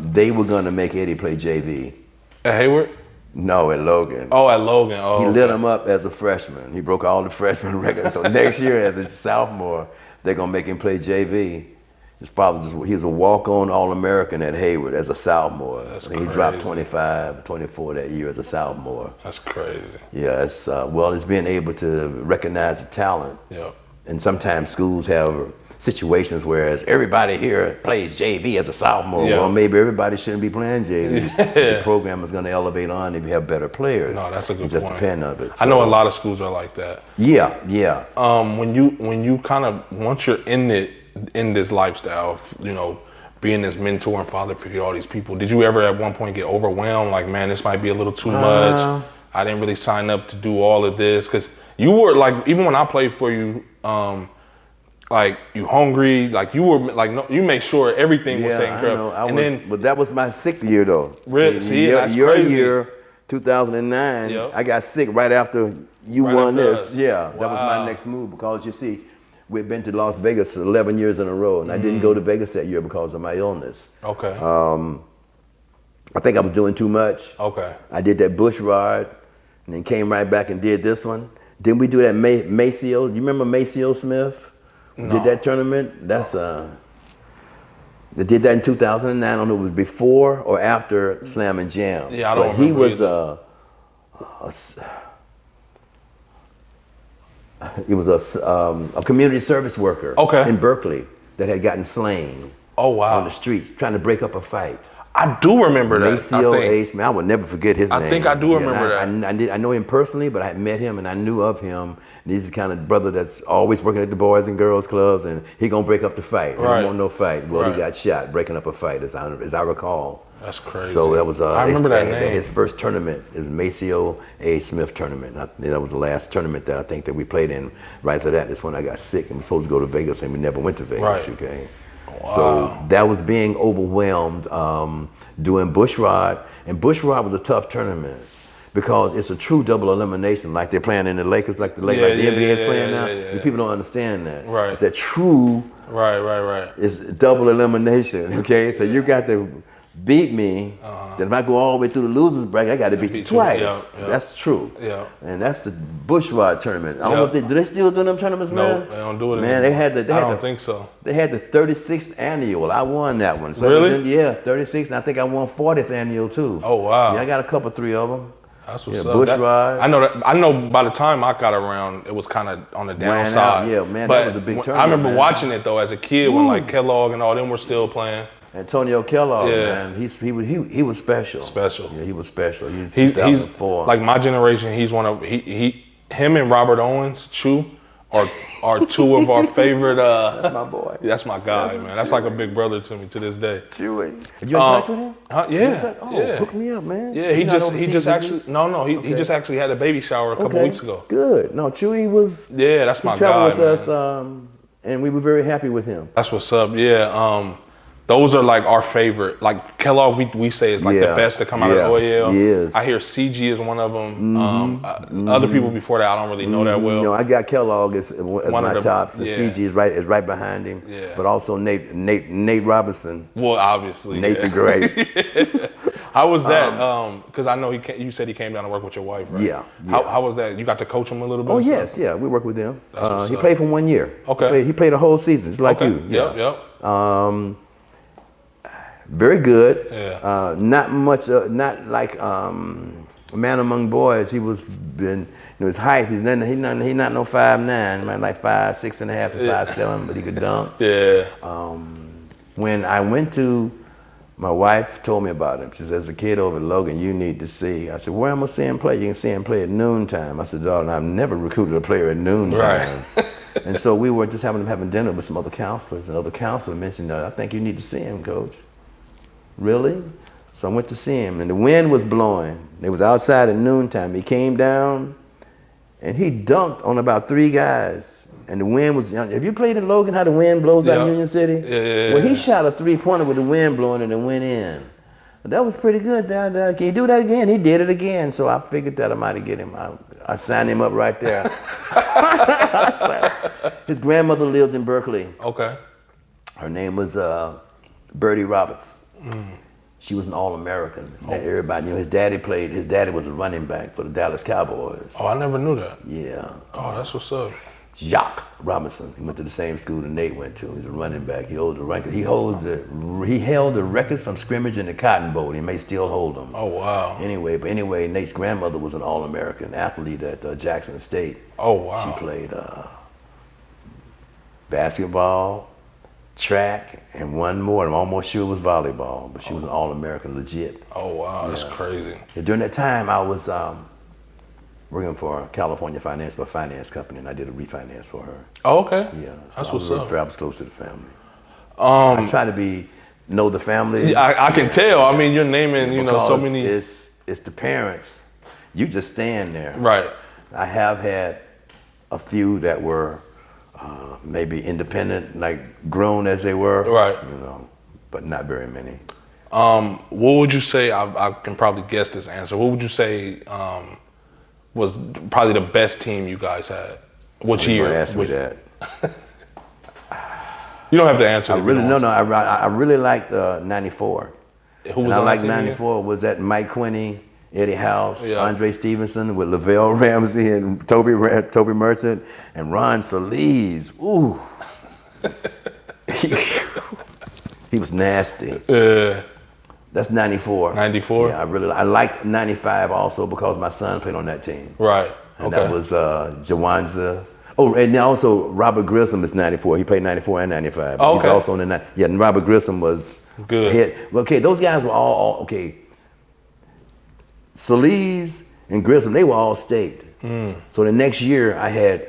S3: They were gonna make Eddie play JV.
S2: At Hayward?
S3: No, at Logan.
S2: Oh, at Logan. Oh.
S3: He lit him up as a freshman. He broke all the freshman records. So next year, as a sophomore, they're gonna make him play JV. His father he was a walk-on All-American at Hayward as a sophomore.
S2: That's
S3: crazy. He dropped 25, 24 that year as a sophomore.
S2: That's crazy.
S3: Yeah, it's being able to recognize the talent.
S2: Yeah.
S3: And sometimes schools have situations whereas everybody here plays JV as a sophomore.
S2: Yeah.
S3: Well, maybe everybody shouldn't be playing JV. The program is going to elevate on if you have better players.
S2: No, that's a good point.
S3: Just depend on it. So,
S2: I know a lot of schools are like that.
S3: Yeah, yeah.
S2: When you kind of, once you're in this lifestyle of, you know, being this mentor and father figure to all these people, did you ever at one point get overwhelmed? Like, man, this might be a little too much. I didn't really sign up to do all of this. Because you were like, even when I played for you, like you hungry, like you were like, no, you make sure everything was taken care of.
S3: But that was my 6th year though.
S2: Really?
S3: Your year, 2009, yep. I got sick right after you won this. Yeah, wow. That was my next move because you see, we've been to Las Vegas 11 years in a row, and I didn't go to Vegas that year because of my illness. Okay. I think I was doing too much. Okay. I did that bush ride, and then came right back and did this one. Then we do that Maceo. You remember Maceo Smith? No. Did that tournament? That's they did that in 2009. I don't know if it was before or after Slam and Jam.
S2: Yeah, I don't
S3: remember. He was he was a community service worker in Berkeley that had gotten slain.
S2: Oh, wow.
S3: On the streets, trying to break up a fight.
S2: I do remember that.
S3: Maceo Ace, man, I will never forget his name.
S2: I think I do remember that.
S3: I know him personally, but I met him and I knew of him. And he's the kind of brother that's always working at the Boys and Girls Clubs, and he gonna break up the fight. He don't want no fight. Well, he got shot breaking up a fight, as I recall.
S2: That's crazy.
S3: So that was
S2: I remember that name.
S3: His first tournament is Maceo A. Smith tournament. That was the last tournament that I think that we played in. Right after that, that's when I got sick and was supposed to go to Vegas, and we never went to Vegas.
S2: Right.
S3: Okay.
S2: Wow.
S3: So that was being overwhelmed doing Bushrod, and Bushrod was a tough tournament because it's a true double elimination, like they're playing in the Lakers, like the NBA is playing now. And people don't understand that.
S2: Right.
S3: It's a true.
S2: Right.
S3: It's double elimination. Okay, so you got to beat me. Then if I go all the way through the losers bracket, I got to beat you twice.
S2: Yeah.
S3: That's true.
S2: Yeah.
S3: And that's the Bushrod tournament. I don't know if do they still do them tournaments, man?
S2: No, they don't do it.
S3: Man,
S2: I don't think so.
S3: They had the 36th annual. I won that one. So
S2: really?
S3: Yeah, 36th. And I think I won 40th annual too.
S2: Oh wow.
S3: Yeah, I got a three of them.
S2: That's what's up.
S3: Bushrod.
S2: I know. By the time I got around, it was kind of on the downside.
S3: Yeah, man,
S2: but
S3: that was a big tournament.
S2: I remember watching it though as a kid when like Kellogg and all them were still playing.
S3: Antonio Kellogg, man, he was special.
S2: Special.
S3: Yeah, he was special. He's 2004.
S2: He's like my generation. He's one of him and Robert Owens, Chu, are two of our favorite.
S3: That's my boy.
S2: That's my guy, man. That's like a big brother to me to this day.
S3: Chewy. You in touch with him?
S2: Yeah.
S3: Hook me up, man.
S2: Yeah, he just actually had a baby shower a couple weeks ago.
S3: Good. No, Chewy was.
S2: Yeah, that's my guy.
S3: He traveled with us, and we were very happy with him.
S2: That's what's up. Yeah. Those are like our favorite. Like Kellogg, we say is like the best to come out of OEL.
S3: Yes.
S2: I hear CG is one of them. Other people before that, I don't really know that well.
S3: No, I got Kellogg as my tops. And CG is right behind him.
S2: Yeah.
S3: But also Nate Robinson.
S2: Well, obviously.
S3: Nate the Great.
S2: How was that? Because I know you said he came down to work with your wife, right?
S3: Yeah.
S2: How was that? You got to coach him a little bit?
S3: Oh yes, yeah. We worked with him. He played for 1 year.
S2: Okay.
S3: He played a whole season. It's like you.
S2: Yep.
S3: Very good.
S2: Yeah.
S3: Not much. Not like a man among boys. He was his height. He's not no 5'9". Man, like 5'6.5" to 5'7", but he could dunk.
S2: Yeah.
S3: When I went to, my wife told me about him. She said, "There's a kid over at Logan you need to see." I said, "Where am I see him play?" "You can see him play at noontime." I said, "Darling, I've never recruited a player at noontime."
S2: Right.
S3: And so we were just having dinner with some other counselors, and other counselor mentioned, "I think you need to see him, Coach." "Really?" So I went to see him, and the wind was blowing. It was outside at noontime. He came down, and he dunked on about 3 guys. And the wind was, have you played in Logan, how the wind blows out in Union City?
S2: Yeah.
S3: Well, he shot a 3-pointer with the wind blowing and it went in. But that was pretty good. Can you do that again? He did it again. So I figured that I might get him. I signed him up right there. His grandmother lived in Berkeley.
S2: Okay.
S3: Her name was Birdie Roberts. She was an All-American. Everybody knew his daddy was a running back for the Dallas Cowboys.
S2: Oh, I never knew that.
S3: Yeah.
S2: Oh, that's what's up.
S3: Jacques Robinson. He went to the same school that Nate went to. He's a running back. He held the records from scrimmage in the Cotton Bowl. He may still hold them.
S2: Oh wow.
S3: Anyway, Nate's grandmother was an All-American athlete at Jackson State.
S2: Oh wow.
S3: She played basketball, track, and one more. I'm almost sure it was volleyball, but she was an All-American, legit.
S2: Oh wow, that's crazy.
S3: And during that time, I was working for California Finance Company, and I did a refinance for her.
S2: Oh, okay.
S3: Yeah,
S2: that's
S3: so
S2: what's up.
S3: I was close to the family. I try to know the family.
S2: Yeah, I can tell. I mean, you're naming, so many.
S3: It's the parents. You just stand there.
S2: Right.
S3: I have had a few that were maybe independent, like grown as they were.
S2: Right.
S3: But not very many.
S2: What would you say? I can probably guess this answer. What would you say? Was probably the best team you guys had? Which year?
S3: You ask me that.
S2: You don't have to answer.
S3: I really liked '94.
S2: Who was
S3: I liked
S2: '94?
S3: '94 was that Mike Quinney, Eddie House,
S2: Yeah.
S3: Andre Stevenson with Lavelle Ramsey and Toby Merchant and Ron Solis. Ooh. He was nasty. That's '94.
S2: '94?
S3: Yeah, I liked '95 also because my son played on that team.
S2: Right.
S3: And
S2: okay.
S3: that was Oh, and then also Robert Grissom is 94. He played 94 and 95.
S2: Oh, okay.
S3: He's also in the yeah. And Robert Grissom was
S2: good.
S3: Okay, those guys were all okay. Solis and Grissom, they were all state. So the next year I had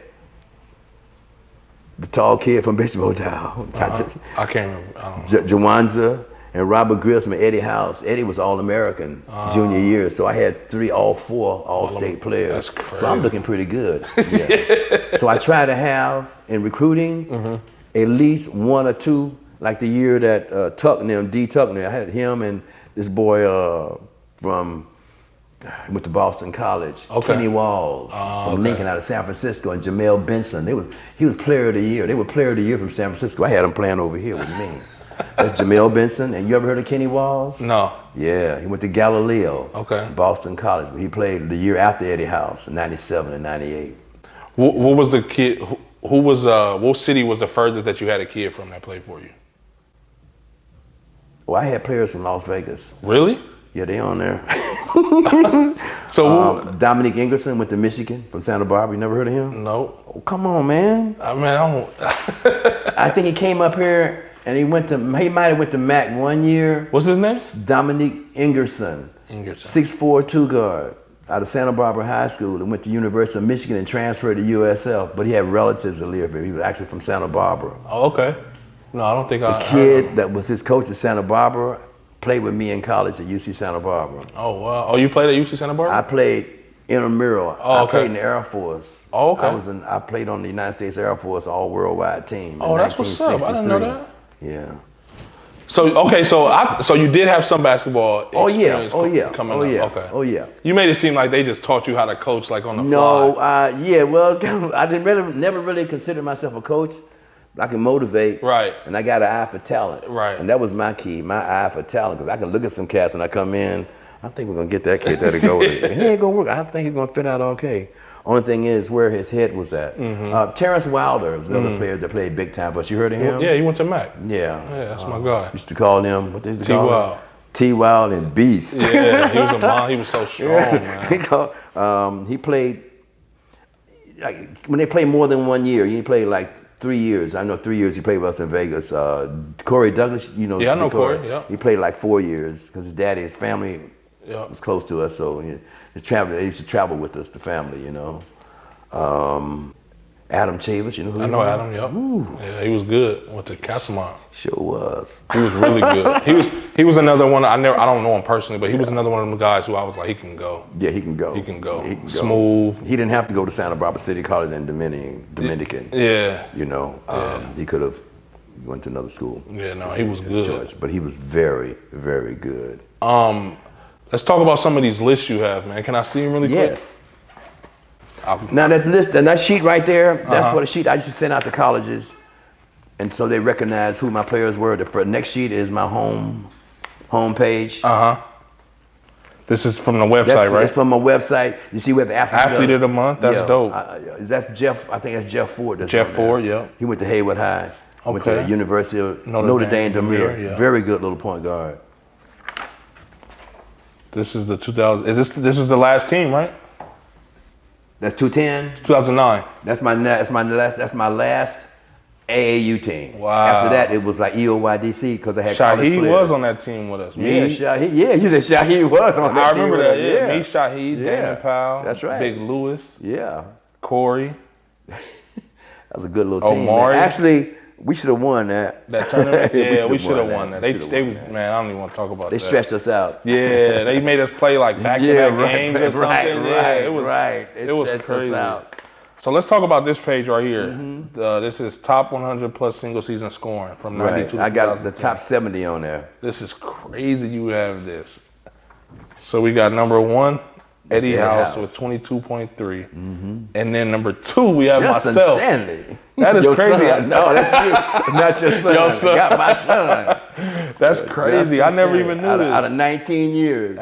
S3: the tall kid from Bishop Hotel.
S2: I can't remember. I don't know.
S3: Jus10 and Robert Grissom and Eddie House. Eddie was All-American junior year, so I had all four All-State players.
S2: That's crazy.
S3: So I'm looking pretty good. Yeah. So I try to have in recruiting at least one or two, like the year that D. Tuckner, I had him and this boy from went to Boston College, Kenny Walls from Lincoln out of San Francisco, and Jamel Benson. He was player of the year. They were player of the year from San Francisco. I had him playing over here with me. That's Jamel Benson. And you ever heard of Kenny Walls?
S2: No.
S3: Yeah, he went to Galileo, Boston College. He played the year after Eddie House, in 97 and 98.
S2: What was the kid, who was, what city was the furthest that you had a kid from that played for you?
S3: Well, I had players from Las Vegas.
S2: Really?
S3: Yeah, they on there.
S2: So
S3: Dominic Ingerson went to Michigan from Santa Barbara. You never heard of him?
S2: No.
S3: Oh, come on, man.
S2: I mean, I don't.
S3: I think he came up here and he might have went to MAC one year.
S2: What's his name?
S3: Dominic Ingerson. 6'4", two guard out of Santa Barbara High School and went to University of Michigan and transferred to USF. But he had relatives that lived here. He was actually from Santa Barbara.
S2: Oh, okay. No, I don't think
S3: the kid that was his coach at Santa Barbara played with me in college at UC Santa Barbara.
S2: Oh, wow. Oh, you played at UC Santa Barbara?
S3: I played intramural. I played in the Air Force.
S2: Oh, okay.
S3: I played on the United States Air Force all-worldwide team.
S2: Oh, that's what's up. I didn't know that.
S3: Yeah.
S2: So, okay, so you did have some basketball experience coming up. Okay.
S3: Oh, yeah.
S2: You made it seem like they just taught you how to coach like on the fly.
S3: No, well, I never really considered myself a coach. I can motivate,
S2: right?
S3: And I got an eye for talent,
S2: right?
S3: And that was my key, my eye for talent, because I can look at some cats and I come in, I think we're gonna get that kid that'll go. He ain't gonna work. I think he's gonna fit out okay. Only thing is where his head was at. Terrence Wilder was another player that played big time. But you heard of him?
S2: Yeah, he went to MAC.
S3: Yeah,
S2: that's my guy.
S3: Used to call him what they used to call him? T-Wild and Beast.
S2: Yeah, he was a mom. He was so strong, man.
S3: He played like when they played more than 1 year. He played like 3 years. I know 3 years he played with us in Vegas. Corey Douglas, you know.
S2: Yeah, I know Corey. Yeah.
S3: He played like 4 years because his family was close to us, so they used to travel with us, the family, you know. Adam Chavis, you know who
S2: I know Adam, yep. Yeah, he was good. Went to Castlemont.
S3: Sure was.
S2: He was really good. He was another one. I don't know him personally, but he was another one of them guys who I was like, he can go.
S3: Yeah, he can go.
S2: He can go.
S3: He can go.
S2: Smooth.
S3: He didn't have to go to Santa Barbara City College in Dominican.
S2: Yeah.
S3: You know, he could have went to another school.
S2: Yeah, no, he was good.
S3: Choice, but he was very, very good.
S2: Let's talk about some of these lists you have, man. Can I see them really quick?
S3: Yes. Now that list, that sheet right there, that's what a sheet I used to send out to colleges, and so they recognize who my players were. The next sheet is my home page.
S2: This is from the website, right?
S3: It's from my website. You see, we have the
S2: athlete of the month. That's dope.
S3: That's Jeff. I think that's Jeff Ford.
S2: Jeff Ford, yeah.
S3: He went to Haywood High. Went to the University of Notre Dame, Demure. Yeah. Very good little point guard.
S2: This is the 2000. This is the last team, right?
S3: That's 210.
S2: 2009.
S3: That's my last AAU team.
S2: Wow.
S3: After that, it was like EOYDC because I had college players.
S2: Shaheed was on that team with us.
S3: Yeah, Shaheed. Yeah, you said Shaheed was on that team.
S2: I remember that. Yeah. Me, Shaheed, Damon Powell.
S3: That's right.
S2: Big Lewis.
S3: Yeah.
S2: Corey.
S3: That was a good little team.
S2: Omari.
S3: Actually, we should have won that.
S2: That tournament? Yeah, we should have won that. They was, man, I don't even want to talk about that.
S3: They stretched us out.
S2: Yeah, they made us play like back-to-back games or something. It was crazy. So let's talk about this page right here. This is top 100 plus single season scoring from 92 to
S3: I got the top 70 on there.
S2: This is crazy you have this. So we got number 1, Eddie House with 22.3. And then number 2, we have
S3: Justin
S2: myself.
S3: Stanley.
S2: That is crazy.
S3: Son. No, that's you. Not your son.
S2: Your son.
S3: I got my son.
S2: That's crazy. I never even knew this.
S3: Out of 19 years.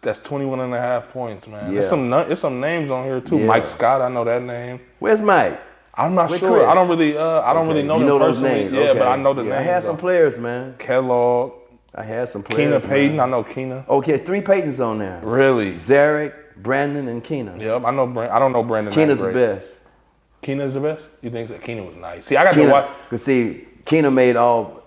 S2: That's 21 and a half points, man.
S3: Yeah.
S2: There's some names on here too. Yeah. Mike Scott, I know that name.
S3: Where's Mike?
S2: I'm not sure. Chris? I don't really know them
S3: those names.
S2: Yeah, but I know the names.
S3: I had some players, man.
S2: Kellogg.
S3: I had some players.
S2: Keena Payton, I know Keena.
S3: Okay, 3 Paytons on there.
S2: Really?
S3: Zarek, Brandon, and Keena.
S2: Yep, I know. I don't know Brandon.
S3: Keena's the best.
S2: Keena's the best? You think that Keena was nice? See, I got to watch.
S3: Because see, Keena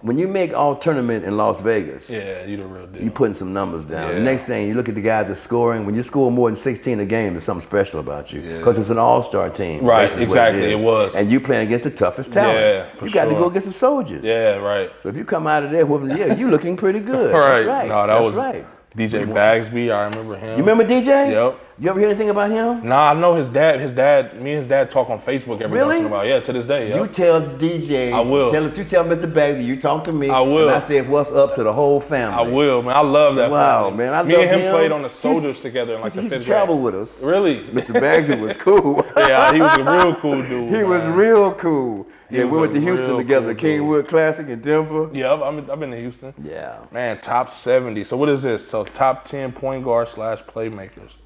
S3: when you make all tournament in Las Vegas,
S2: yeah, you the real deal.
S3: You putting some numbers down.
S2: Yeah.
S3: The next thing, you look at the guys that scoring. When you score more than 16 a game, there's something special about you. Because it's an all-star team.
S2: Right, exactly, it was.
S3: And you playing against the toughest talent.
S2: Yeah, for
S3: You got to go against the soldiers.
S2: Yeah, right.
S3: So if you come out of there whooping, you looking pretty good.
S2: Right.
S3: That's right.
S2: No,
S3: That's right.
S2: DJ Bagsby, I remember him.
S3: You remember DJ?
S2: Yep.
S3: You ever hear anything about him?
S2: Nah, I know his dad. Me and his dad talk on Facebook every once in a while. Yeah, to this day. Yep.
S3: You tell DJ.
S2: I will.
S3: You tell Mr. Bagsby. You talk to me.
S2: I will.
S3: And I said, what's up to the whole family.
S2: I will, man. I love that.
S3: Wow,
S2: family.
S3: man.
S2: Me and him played on the Soldiers together in like the 5th grade.
S3: He used to travel with us.
S2: Really?
S3: Mr. Bagsby was cool.
S2: Yeah, he was a real cool dude.
S3: He was real cool. Yeah, we went to Houston together,
S2: cool
S3: Kingwood Classic in Denver.
S2: Yeah, I've been to Houston.
S3: Yeah.
S2: Man, top 70. So what is this? So top 10 point guard / playmakers.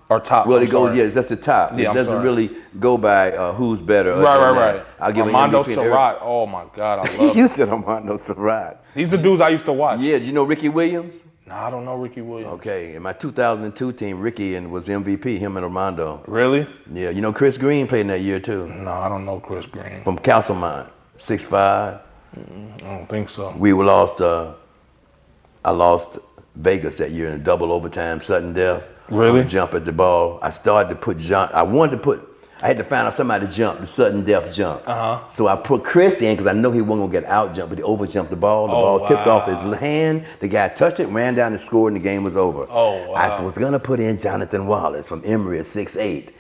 S2: Or top.
S3: Well, it goes, yes, that's the top.
S2: Yeah,
S3: it doesn't really go by who's better.
S2: Right.
S3: I'll give
S2: Armando Surratt. Oh my God, I love
S3: You said Armando Surratt.
S2: These are dudes I used to watch.
S3: Yeah, do you know Ricky Williams?
S2: No, I don't know Ricky Williams.
S3: Okay, in my 2002 team, Ricky was MVP, him and Armando.
S2: Really?
S3: Yeah, you know Chris Green played in that year too.
S2: No, I don't know Chris Green.
S3: From Castlemont, 6'5".
S2: I don't think so.
S3: We lost, I lost Vegas that year in double overtime, sudden death.
S2: Really?
S3: Jump at the ball. I started to put I had to find out somebody to jump, the sudden death jump. So I put Chris in because I know he wasn't going to get out jump, but he over jumped the ball. The ball tipped off his hand. The guy touched it, ran down and scored, and the game was over.
S2: Oh, wow.
S3: I was going to put in Jonathan Wallace from Emory at 6'8".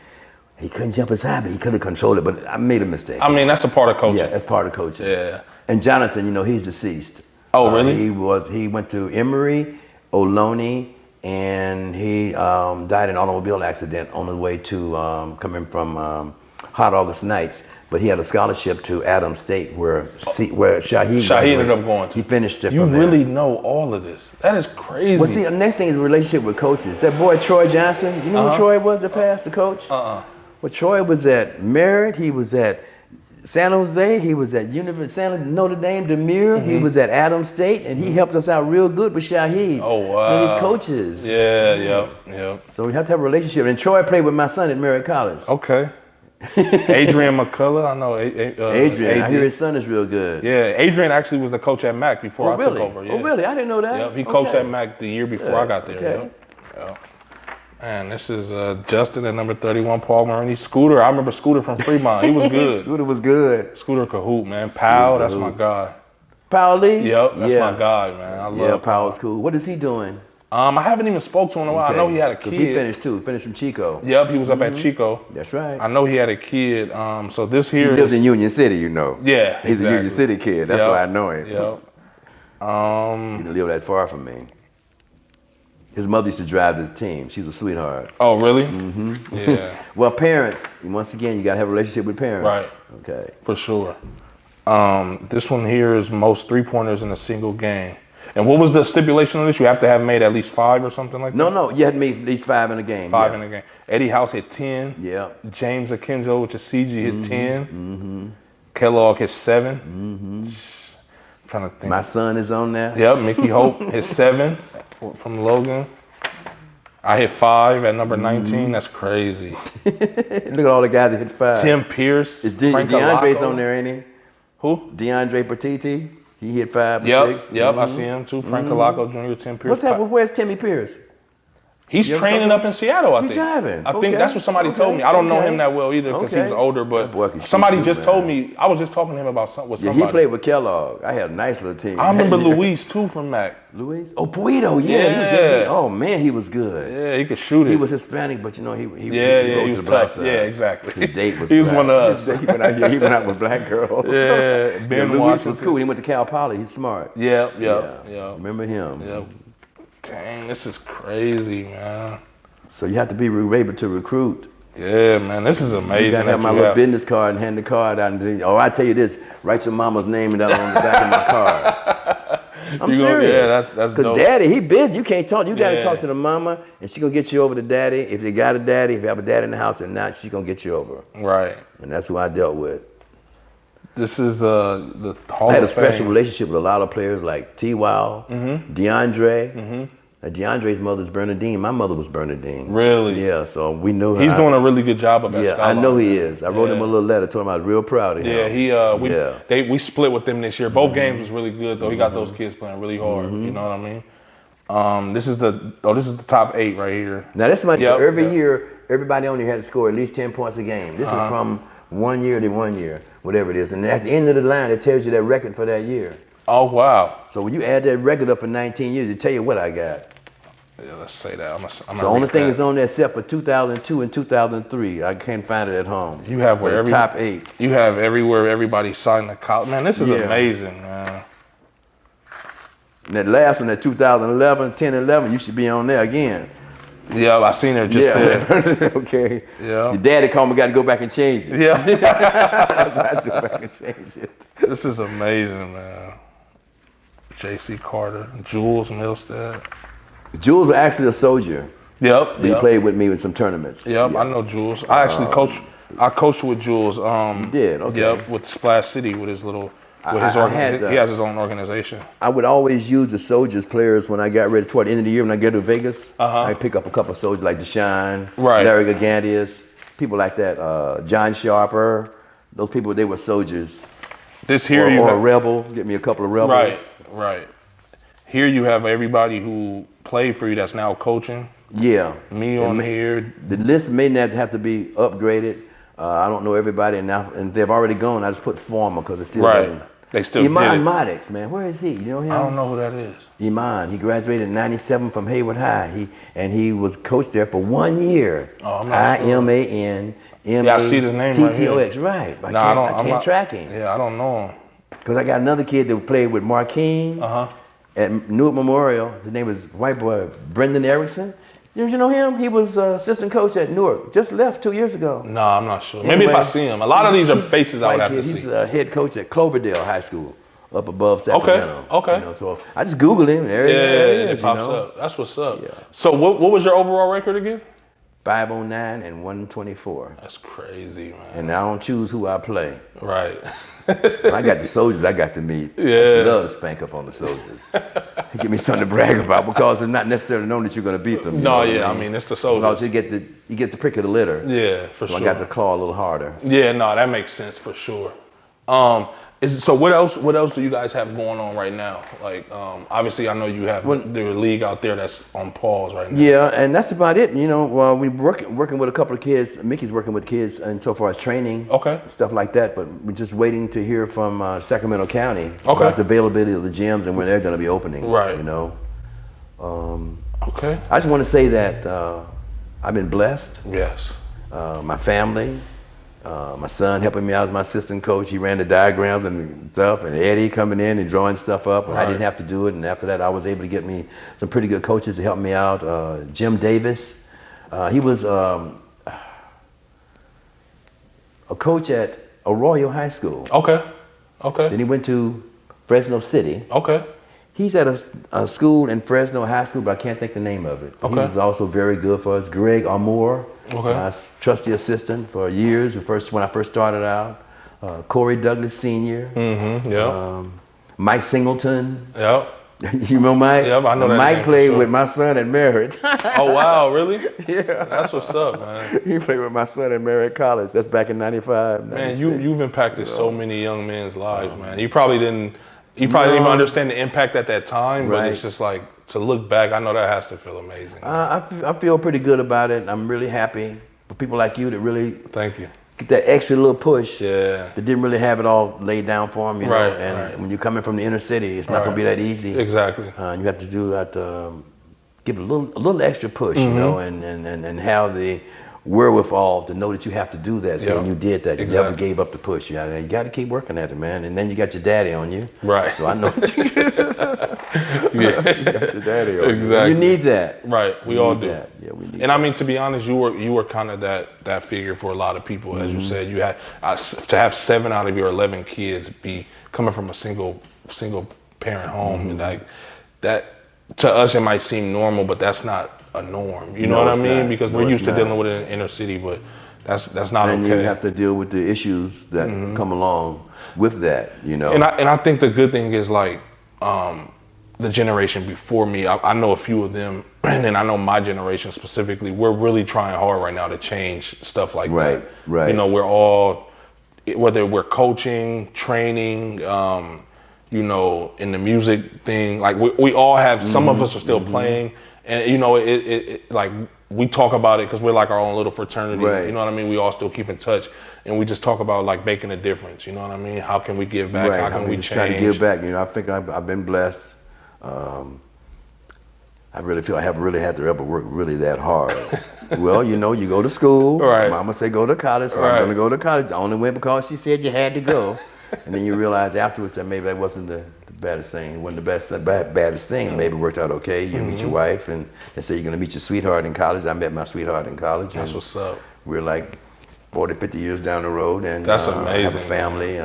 S3: He couldn't jump as high, but he could have controlled it, but I made a mistake.
S2: I mean, that's a part of coaching.
S3: Yeah, that's part of coaching.
S2: Yeah.
S3: And Jonathan, he's deceased.
S2: Oh, really?
S3: He went to Emory, Ohlone, and he died in an automobile accident on the way to coming from Hot August Nights. But he had a scholarship to Adams State where Shaheed
S2: ended up going to.
S3: He finished it.
S2: You really know all of this. That is crazy.
S3: Well, see, the next thing is the relationship with coaches. That boy Troy Johnson, you know who Troy was that passed the coach? Well, Troy was at Merritt. He was at San Jose, he was at Notre Dame, DeMere, he was at Adams State, and he helped us out real good with Shaheed.
S2: Oh, wow.
S3: And his coaches.
S2: Yeah, yep.
S3: So we have to have a relationship. And Troy played with my son at Merritt College.
S2: Okay. Adrian McCullough, I know.
S3: Adrian, I hear his son is real good.
S2: Yeah, Adrian actually was the coach at Mac before I took over. Yeah.
S3: Oh, really? I didn't know that.
S2: Yep, he coached at Mac the year before I got there.
S3: Okay.
S2: Yep. Man, this is Justin at number 31, Paul Marini. Scooter, I remember Scooter from Fremont. He was good.
S3: Scooter was good.
S2: Scooter Cahoot, man. Powell, that's my guy.
S3: Powell Lee?
S2: Yep, that's my guy, man. I love
S3: Powell's cool. What is he doing?
S2: I haven't even spoke to him in a while. I know he had a kid.
S3: Because he finished too. Finished from Chico.
S2: Yep, he was up at Chico.
S3: That's right.
S2: I know he had a kid. So this here
S3: he lives in Union City, you know.
S2: Yeah,
S3: he's a Union City kid. That's why I know him.
S2: Yep.
S3: He didn't live that far from me. His mother used to drive the team. She was a sweetheart.
S2: Oh, really?
S3: Mm-hmm.
S2: Yeah.
S3: Well, parents, once again, you got to have a relationship with parents.
S2: Right.
S3: Okay.
S2: For sure. This one here is most three-pointers in a single game. And what was the stipulation on this? You have to have made at least 5 or something like that?
S3: No. You had to make at least 5 in a game.
S2: 5 in a game. Eddie House hit 10.
S3: Yeah.
S2: James Akinjo, which is CG, hit 10. Kellogg hit 7. I'm trying to think.
S3: My son is on there.
S2: Yep, Mickey Hope hit 7 from Logan. I hit 5 at number 19. That's crazy.
S3: Look at all the guys that hit 5.
S2: Tim Pierce.
S3: DeAndre's on there, ain't he?
S2: Who?
S3: DeAndre Petiti. He hit 5
S2: and
S3: 6.
S2: Yep, I see him too. Frank Colaco Jr., Tim Pierce.
S3: What's happening? Where's Timmy Pierce?
S2: He's training up in Seattle, I think.
S3: Driving.
S2: I think that's what somebody told me. I don't know him that well either because he's older, but somebody just told me. I was just talking to him about something with somebody.
S3: Yeah, he played with Kellogg. I had a nice little team.
S2: I remember Luis too from Mac.
S3: Luis? Oh, Puido, yeah. Oh man, he was good.
S2: Yeah, he could shoot it.
S3: He was Hispanic, but he
S2: was tough. Yeah, exactly.
S3: His date was
S2: he was one of us.
S3: He went out with black girls.
S2: Yeah, Ben
S3: Luis was cool. He went to Cal Poly. He's smart.
S2: Yeah.
S3: Remember him?
S2: Yeah. Dang, this is crazy, man.
S3: So you have to be able to recruit.
S2: Yeah, man, this is amazing.
S3: You gotta have my little business card and hand the card out. I tell you this, write your mama's name down on the back of my card. I'm serious.
S2: Yeah, that's dope.
S3: Because daddy, he busy. You can't talk. You gotta talk to the mama, and she gonna get you over to daddy. If you got a daddy, if you have a daddy in the house or not, she gonna get you over.
S2: Right.
S3: And that's who I dealt with.
S2: This is the Hall
S3: I had
S2: of
S3: a special
S2: Fame.
S3: relationship with a lot of players like T. Wow, DeAndre. DeAndre's mother's Bernadine. My mother was Bernadine.
S2: Really?
S3: Yeah, so we know her.
S2: He's doing a really good job of that.
S3: Yeah,
S2: Skyline,
S3: I know he is. I wrote him a little letter, told him I was real proud of him.
S2: Yeah, we split with them this year. Both games was really good though. He got those kids playing really hard. You know what I mean? This is the top 8 right here.
S3: Now that's much. Every year, everybody on here had to score at least 10 points a game. This is from 1 year to 1 year, whatever it is. And at the end of the line, it tells you that record for that year.
S2: Oh wow!
S3: So when you add that record up for 19 years, it tell you what I got.
S2: Yeah, let's say that. I'm
S3: so the only thing is on there except for 2002 and 2003. I can't find it at home.
S2: You have where
S3: the top 8.
S2: You have everywhere everybody signed the college. Man, this is amazing, man.
S3: And that last one, that 2011, 10-11, you should be on there again.
S2: Yeah, I seen it just there.
S3: Okay.
S2: Yeah.
S3: Your daddy called me, got to go back and change it.
S2: Yeah.
S3: That's why I had to go back and change it.
S2: This is amazing, man. J.C. Carter, Jules Milstead.
S3: Jules was actually a soldier.
S2: Yep.
S3: He played with me in some tournaments.
S2: Yep, I know Jules. I actually coached with Jules.
S3: You did? Okay.
S2: Yep, with Splash City with his little. He has his own organization.
S3: I would always use the soldiers players when I got ready toward the end of the year when I get to Vegas. I'd pick up a couple of soldiers like Deshaun, Larry Gagantius, people like that, John Sharper. Those people, they were soldiers.
S2: This here
S3: or a rebel. Get me a couple of rebels.
S2: Right. Here you have everybody who played for you that's now coaching.
S3: Yeah.
S2: Me on here.
S3: The list may not have to be upgraded. I don't know everybody, and they've already gone. I just put former because it's still
S2: right. They still
S3: Iman Maddox, man. Where is he? You know him?
S2: I don't know who that is.
S3: Iman. He graduated in '97 from Hayward High. He was coached there for 1 year.
S2: Oh, I'm not sure.
S3: IMAN.
S2: Yeah, I see the name right here.
S3: TTOX, right. I can't track him.
S2: Yeah, I don't know him.
S3: Because I got another kid that played with Marquine at Newark Memorial. His name was white boy Brendan Erickson. Did you know him? He was assistant coach at Newark. Just left 2 years ago.
S2: No, I'm not sure. Maybe if I see him. A lot of these are faces I would have to see.
S3: He's a head coach at Cloverdale High School up above Sacramento.
S2: Okay.
S3: You know, so I just Googled him.
S2: It pops up. That's what's up. Yeah. So what was your overall record again?
S3: 509 and 124.
S2: That's crazy, man.
S3: And I don't choose who I play.
S2: Right.
S3: I got the soldiers I got to meet.
S2: Yeah.
S3: I just love to spank up on the soldiers. Give me something to brag about because it's not necessarily known that you're going to beat them.
S2: No, I mean, it's the soldiers.
S3: Because you get the prick of the litter.
S2: Yeah, for sure.
S3: So I got to claw a little harder.
S2: Yeah, no, that makes sense for sure. So what else do you guys have going on right now? Like, obviously, I know you have the league out there that's on pause right now.
S3: Yeah, and that's about it. You know, we're working with a couple of kids. Mickey's working with kids and so far as training, stuff like that. But we're just waiting to hear from Sacramento County about the availability of the gyms and when they're going to be opening.
S2: Right.
S3: You know. I just want to say that I've been blessed.
S2: Yes.
S3: My family. My son helping me out as my assistant coach. He ran the diagrams and stuff, and Eddie coming in and drawing stuff up. Right. I didn't have to do it, and after that, I was able to get me some pretty good coaches to help me out. Jim Davis, he was a coach at Arroyo High School.
S2: Okay.
S3: Then he went to Fresno City.
S2: Okay.
S3: He's at a school in Fresno High School, but I can't think the name of it. He was also very good for us. Greg Amore, my trusty assistant for years, when I first started out. Corey Douglas Sr. Mike Singleton.
S2: Yep.
S3: You remember Mike?
S2: Yep, I know that.
S3: Mike played with my son at Merritt.
S2: Oh, wow, really?
S3: Yeah.
S2: That's what's up, man.
S3: He played with my son at Merritt College. That's back in '95.
S2: Man, you've impacted so many young men's lives, man. You probably didn't even understand the impact at that time, but it's just like, to look back, I know that has to feel amazing.
S3: I feel pretty good about it. I'm really happy for people like you that really
S2: thank you.
S3: Get that extra little push.
S2: Yeah.
S3: That didn't really have it all laid down for them, you know. And when you're coming from the inner city, it's not going to be that easy.
S2: Exactly.
S3: You have to give it a little extra push, you know, and have the wherewithal to know that you have to do that. So when you did that, you never gave up the push. You got to keep working at it, man. And then you got your daddy on you.
S2: Right.
S3: So I know what you you got your daddy on you. You need that.
S2: Right. We all do.
S3: That. Yeah, we need
S2: and I mean, to be honest, you were kind of that figure for a lot of people. As you said, you had to have 7 out of your 11 kids be coming from a single parent home, and like that, to us it might seem normal, but that's not a norm. You know what I mean? Because we're used to dealing with it in the inner city, but that's not okay.
S3: And you have to deal with the issues that come along with that, you know.
S2: And I think the good thing is, like, the generation before me, I know a few of them, and then I know my generation specifically, we're really trying hard right now to change stuff like that.
S3: Right.
S2: You know, we're all, whether we're coaching, training, you know, in the music thing, like we all have, some of us are still playing, and you know, it like, we talk about it because we're like our own little fraternity.
S3: Right.
S2: You know what I mean? We all still keep in touch, and we just talk about like making a difference. You know what I mean? How can we give back?
S3: Right.
S2: How can we
S3: just
S2: change?
S3: trying to give back. You know, I think I've been blessed. I really feel I haven't really had to ever work really that hard. Well, you know, you go to school.
S2: Right.
S3: Mama said go to college, so I'm going to go to college. I only went because she said you had to go. And then you realize afterwards that maybe that wasn't the baddest thing. It wasn't the baddest thing. Maybe it worked out okay. You meet your wife, and they say you're going to meet your sweetheart in college. I met my sweetheart in college.
S2: That's what's up.
S3: We're like 40, 50 years down the road, and
S2: that's amazing.
S3: I have a family.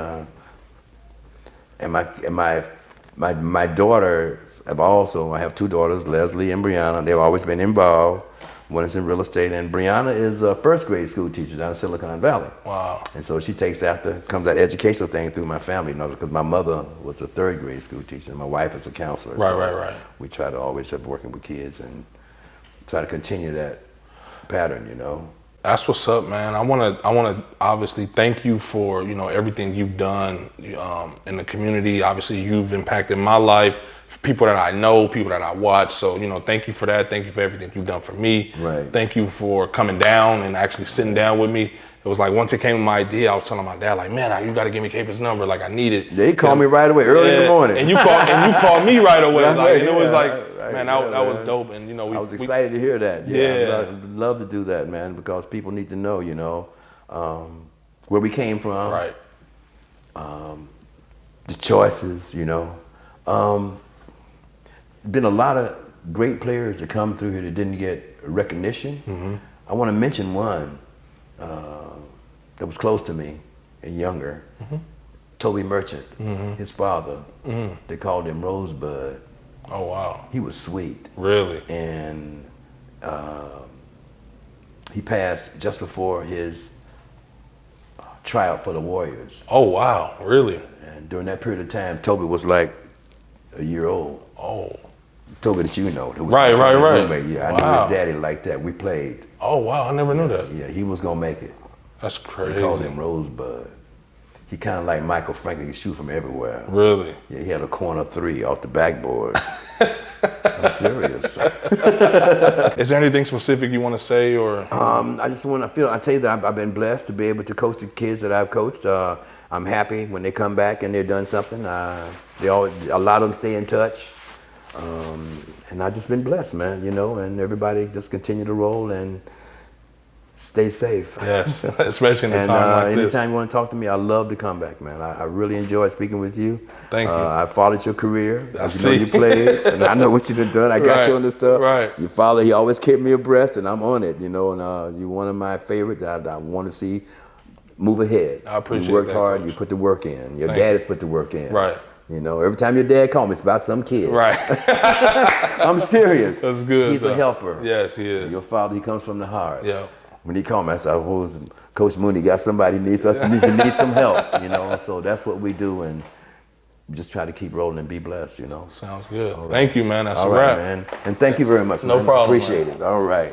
S3: And my daughters have also, I have two daughters, Leslie and Brianna. They've always been involved. One is in real estate, and Brianna is a first grade school teacher down in Silicon Valley.
S2: Wow.
S3: And so she comes that educational thing through my family, you know, because my mother was a third grade school teacher, and my wife is a counselor.
S2: Right.
S3: We try to always have working with kids and try to continue that pattern, you know.
S2: That's what's up, man. I wanna obviously thank you for, you know, everything you've done in the community. Obviously, you've impacted my life, people that I know, people that I watch. So, you know, thank you for that. Thank you for everything you've done for me.
S3: Right.
S2: Thank you for coming down and actually sitting down with me. It was like once it came to my idea, I was telling my dad, like, man, you got to give me Capus' number. Like, I need it.
S3: Yeah, he called me right away, early in the morning.
S2: And you called me right away.
S3: Yeah,
S2: like, and it was like,
S3: right,
S2: man, that was dope. And you know,
S3: I was excited to hear that.
S2: Yeah.
S3: I'd love to do that, man, because people need to know, you know, where we came from.
S2: Right.
S3: The choices, you know. Been a lot of great players that come through here that didn't get recognition. I want to mention one that was close to me and younger. Toby Merchant, his father, they called him Rosebud.
S2: Oh, wow.
S3: He was sweet.
S2: Really?
S3: And he passed just before his tryout for the Warriors.
S2: Oh, wow. Really?
S3: And during that period of time, Toby was like a year old.
S2: Oh.
S3: Toby that you know.
S2: Right.
S3: Roommate. Yeah,
S2: wow.
S3: I knew his daddy like that. We played.
S2: Oh, wow. I never knew that.
S3: Yeah, he was going to make it.
S2: That's crazy.
S3: They called him Rosebud. He kind of like Michael Franklin. He could shoot from everywhere.
S2: Really?
S3: Yeah, he had a corner three off the backboard. I'm serious.
S2: Is there anything specific you want to say, or?
S3: I tell you that I've been blessed to be able to coach the kids that I've coached. I'm happy when they come back and they've done something. A lot of them stay in touch. And I've just been blessed, man, you know, and everybody just continue to roll and stay safe.
S2: Yes, especially in a time like this.
S3: Anytime you want to talk to me, I love to come back, man. I really enjoy speaking with you.
S2: Thank you.
S3: I followed your career.
S2: I
S3: As you
S2: see.
S3: know, you played, and I know what you've done. I got you on this stuff.
S2: Right.
S3: Your father, he always kept me abreast, and I'm on it, you know, and you're one of my favorites. I want to see move ahead.
S2: I appreciate
S3: You worked
S2: that,
S3: hard,
S2: Coach.
S3: you put the work in. Your
S2: Thank
S3: dad
S2: you.
S3: has put the work in.
S2: Right.
S3: You know, every time your dad called me, it's about some kid.
S2: Right.
S3: I'm serious.
S2: That's good.
S3: He's a helper.
S2: Yes, he is.
S3: Your father, he comes from the heart.
S2: Yeah.
S3: When he called me, I said, oh, Coach Mooney got somebody who needs some help, you know. So that's what we do, and just try to keep rolling and be blessed, you know.
S2: Sounds good.
S3: Right.
S2: Thank you, man. That's
S3: All
S2: a
S3: right,
S2: wrap.
S3: man. And thank you very much,
S2: No
S3: man.
S2: problem,
S3: Appreciate
S2: man.
S3: it. All right.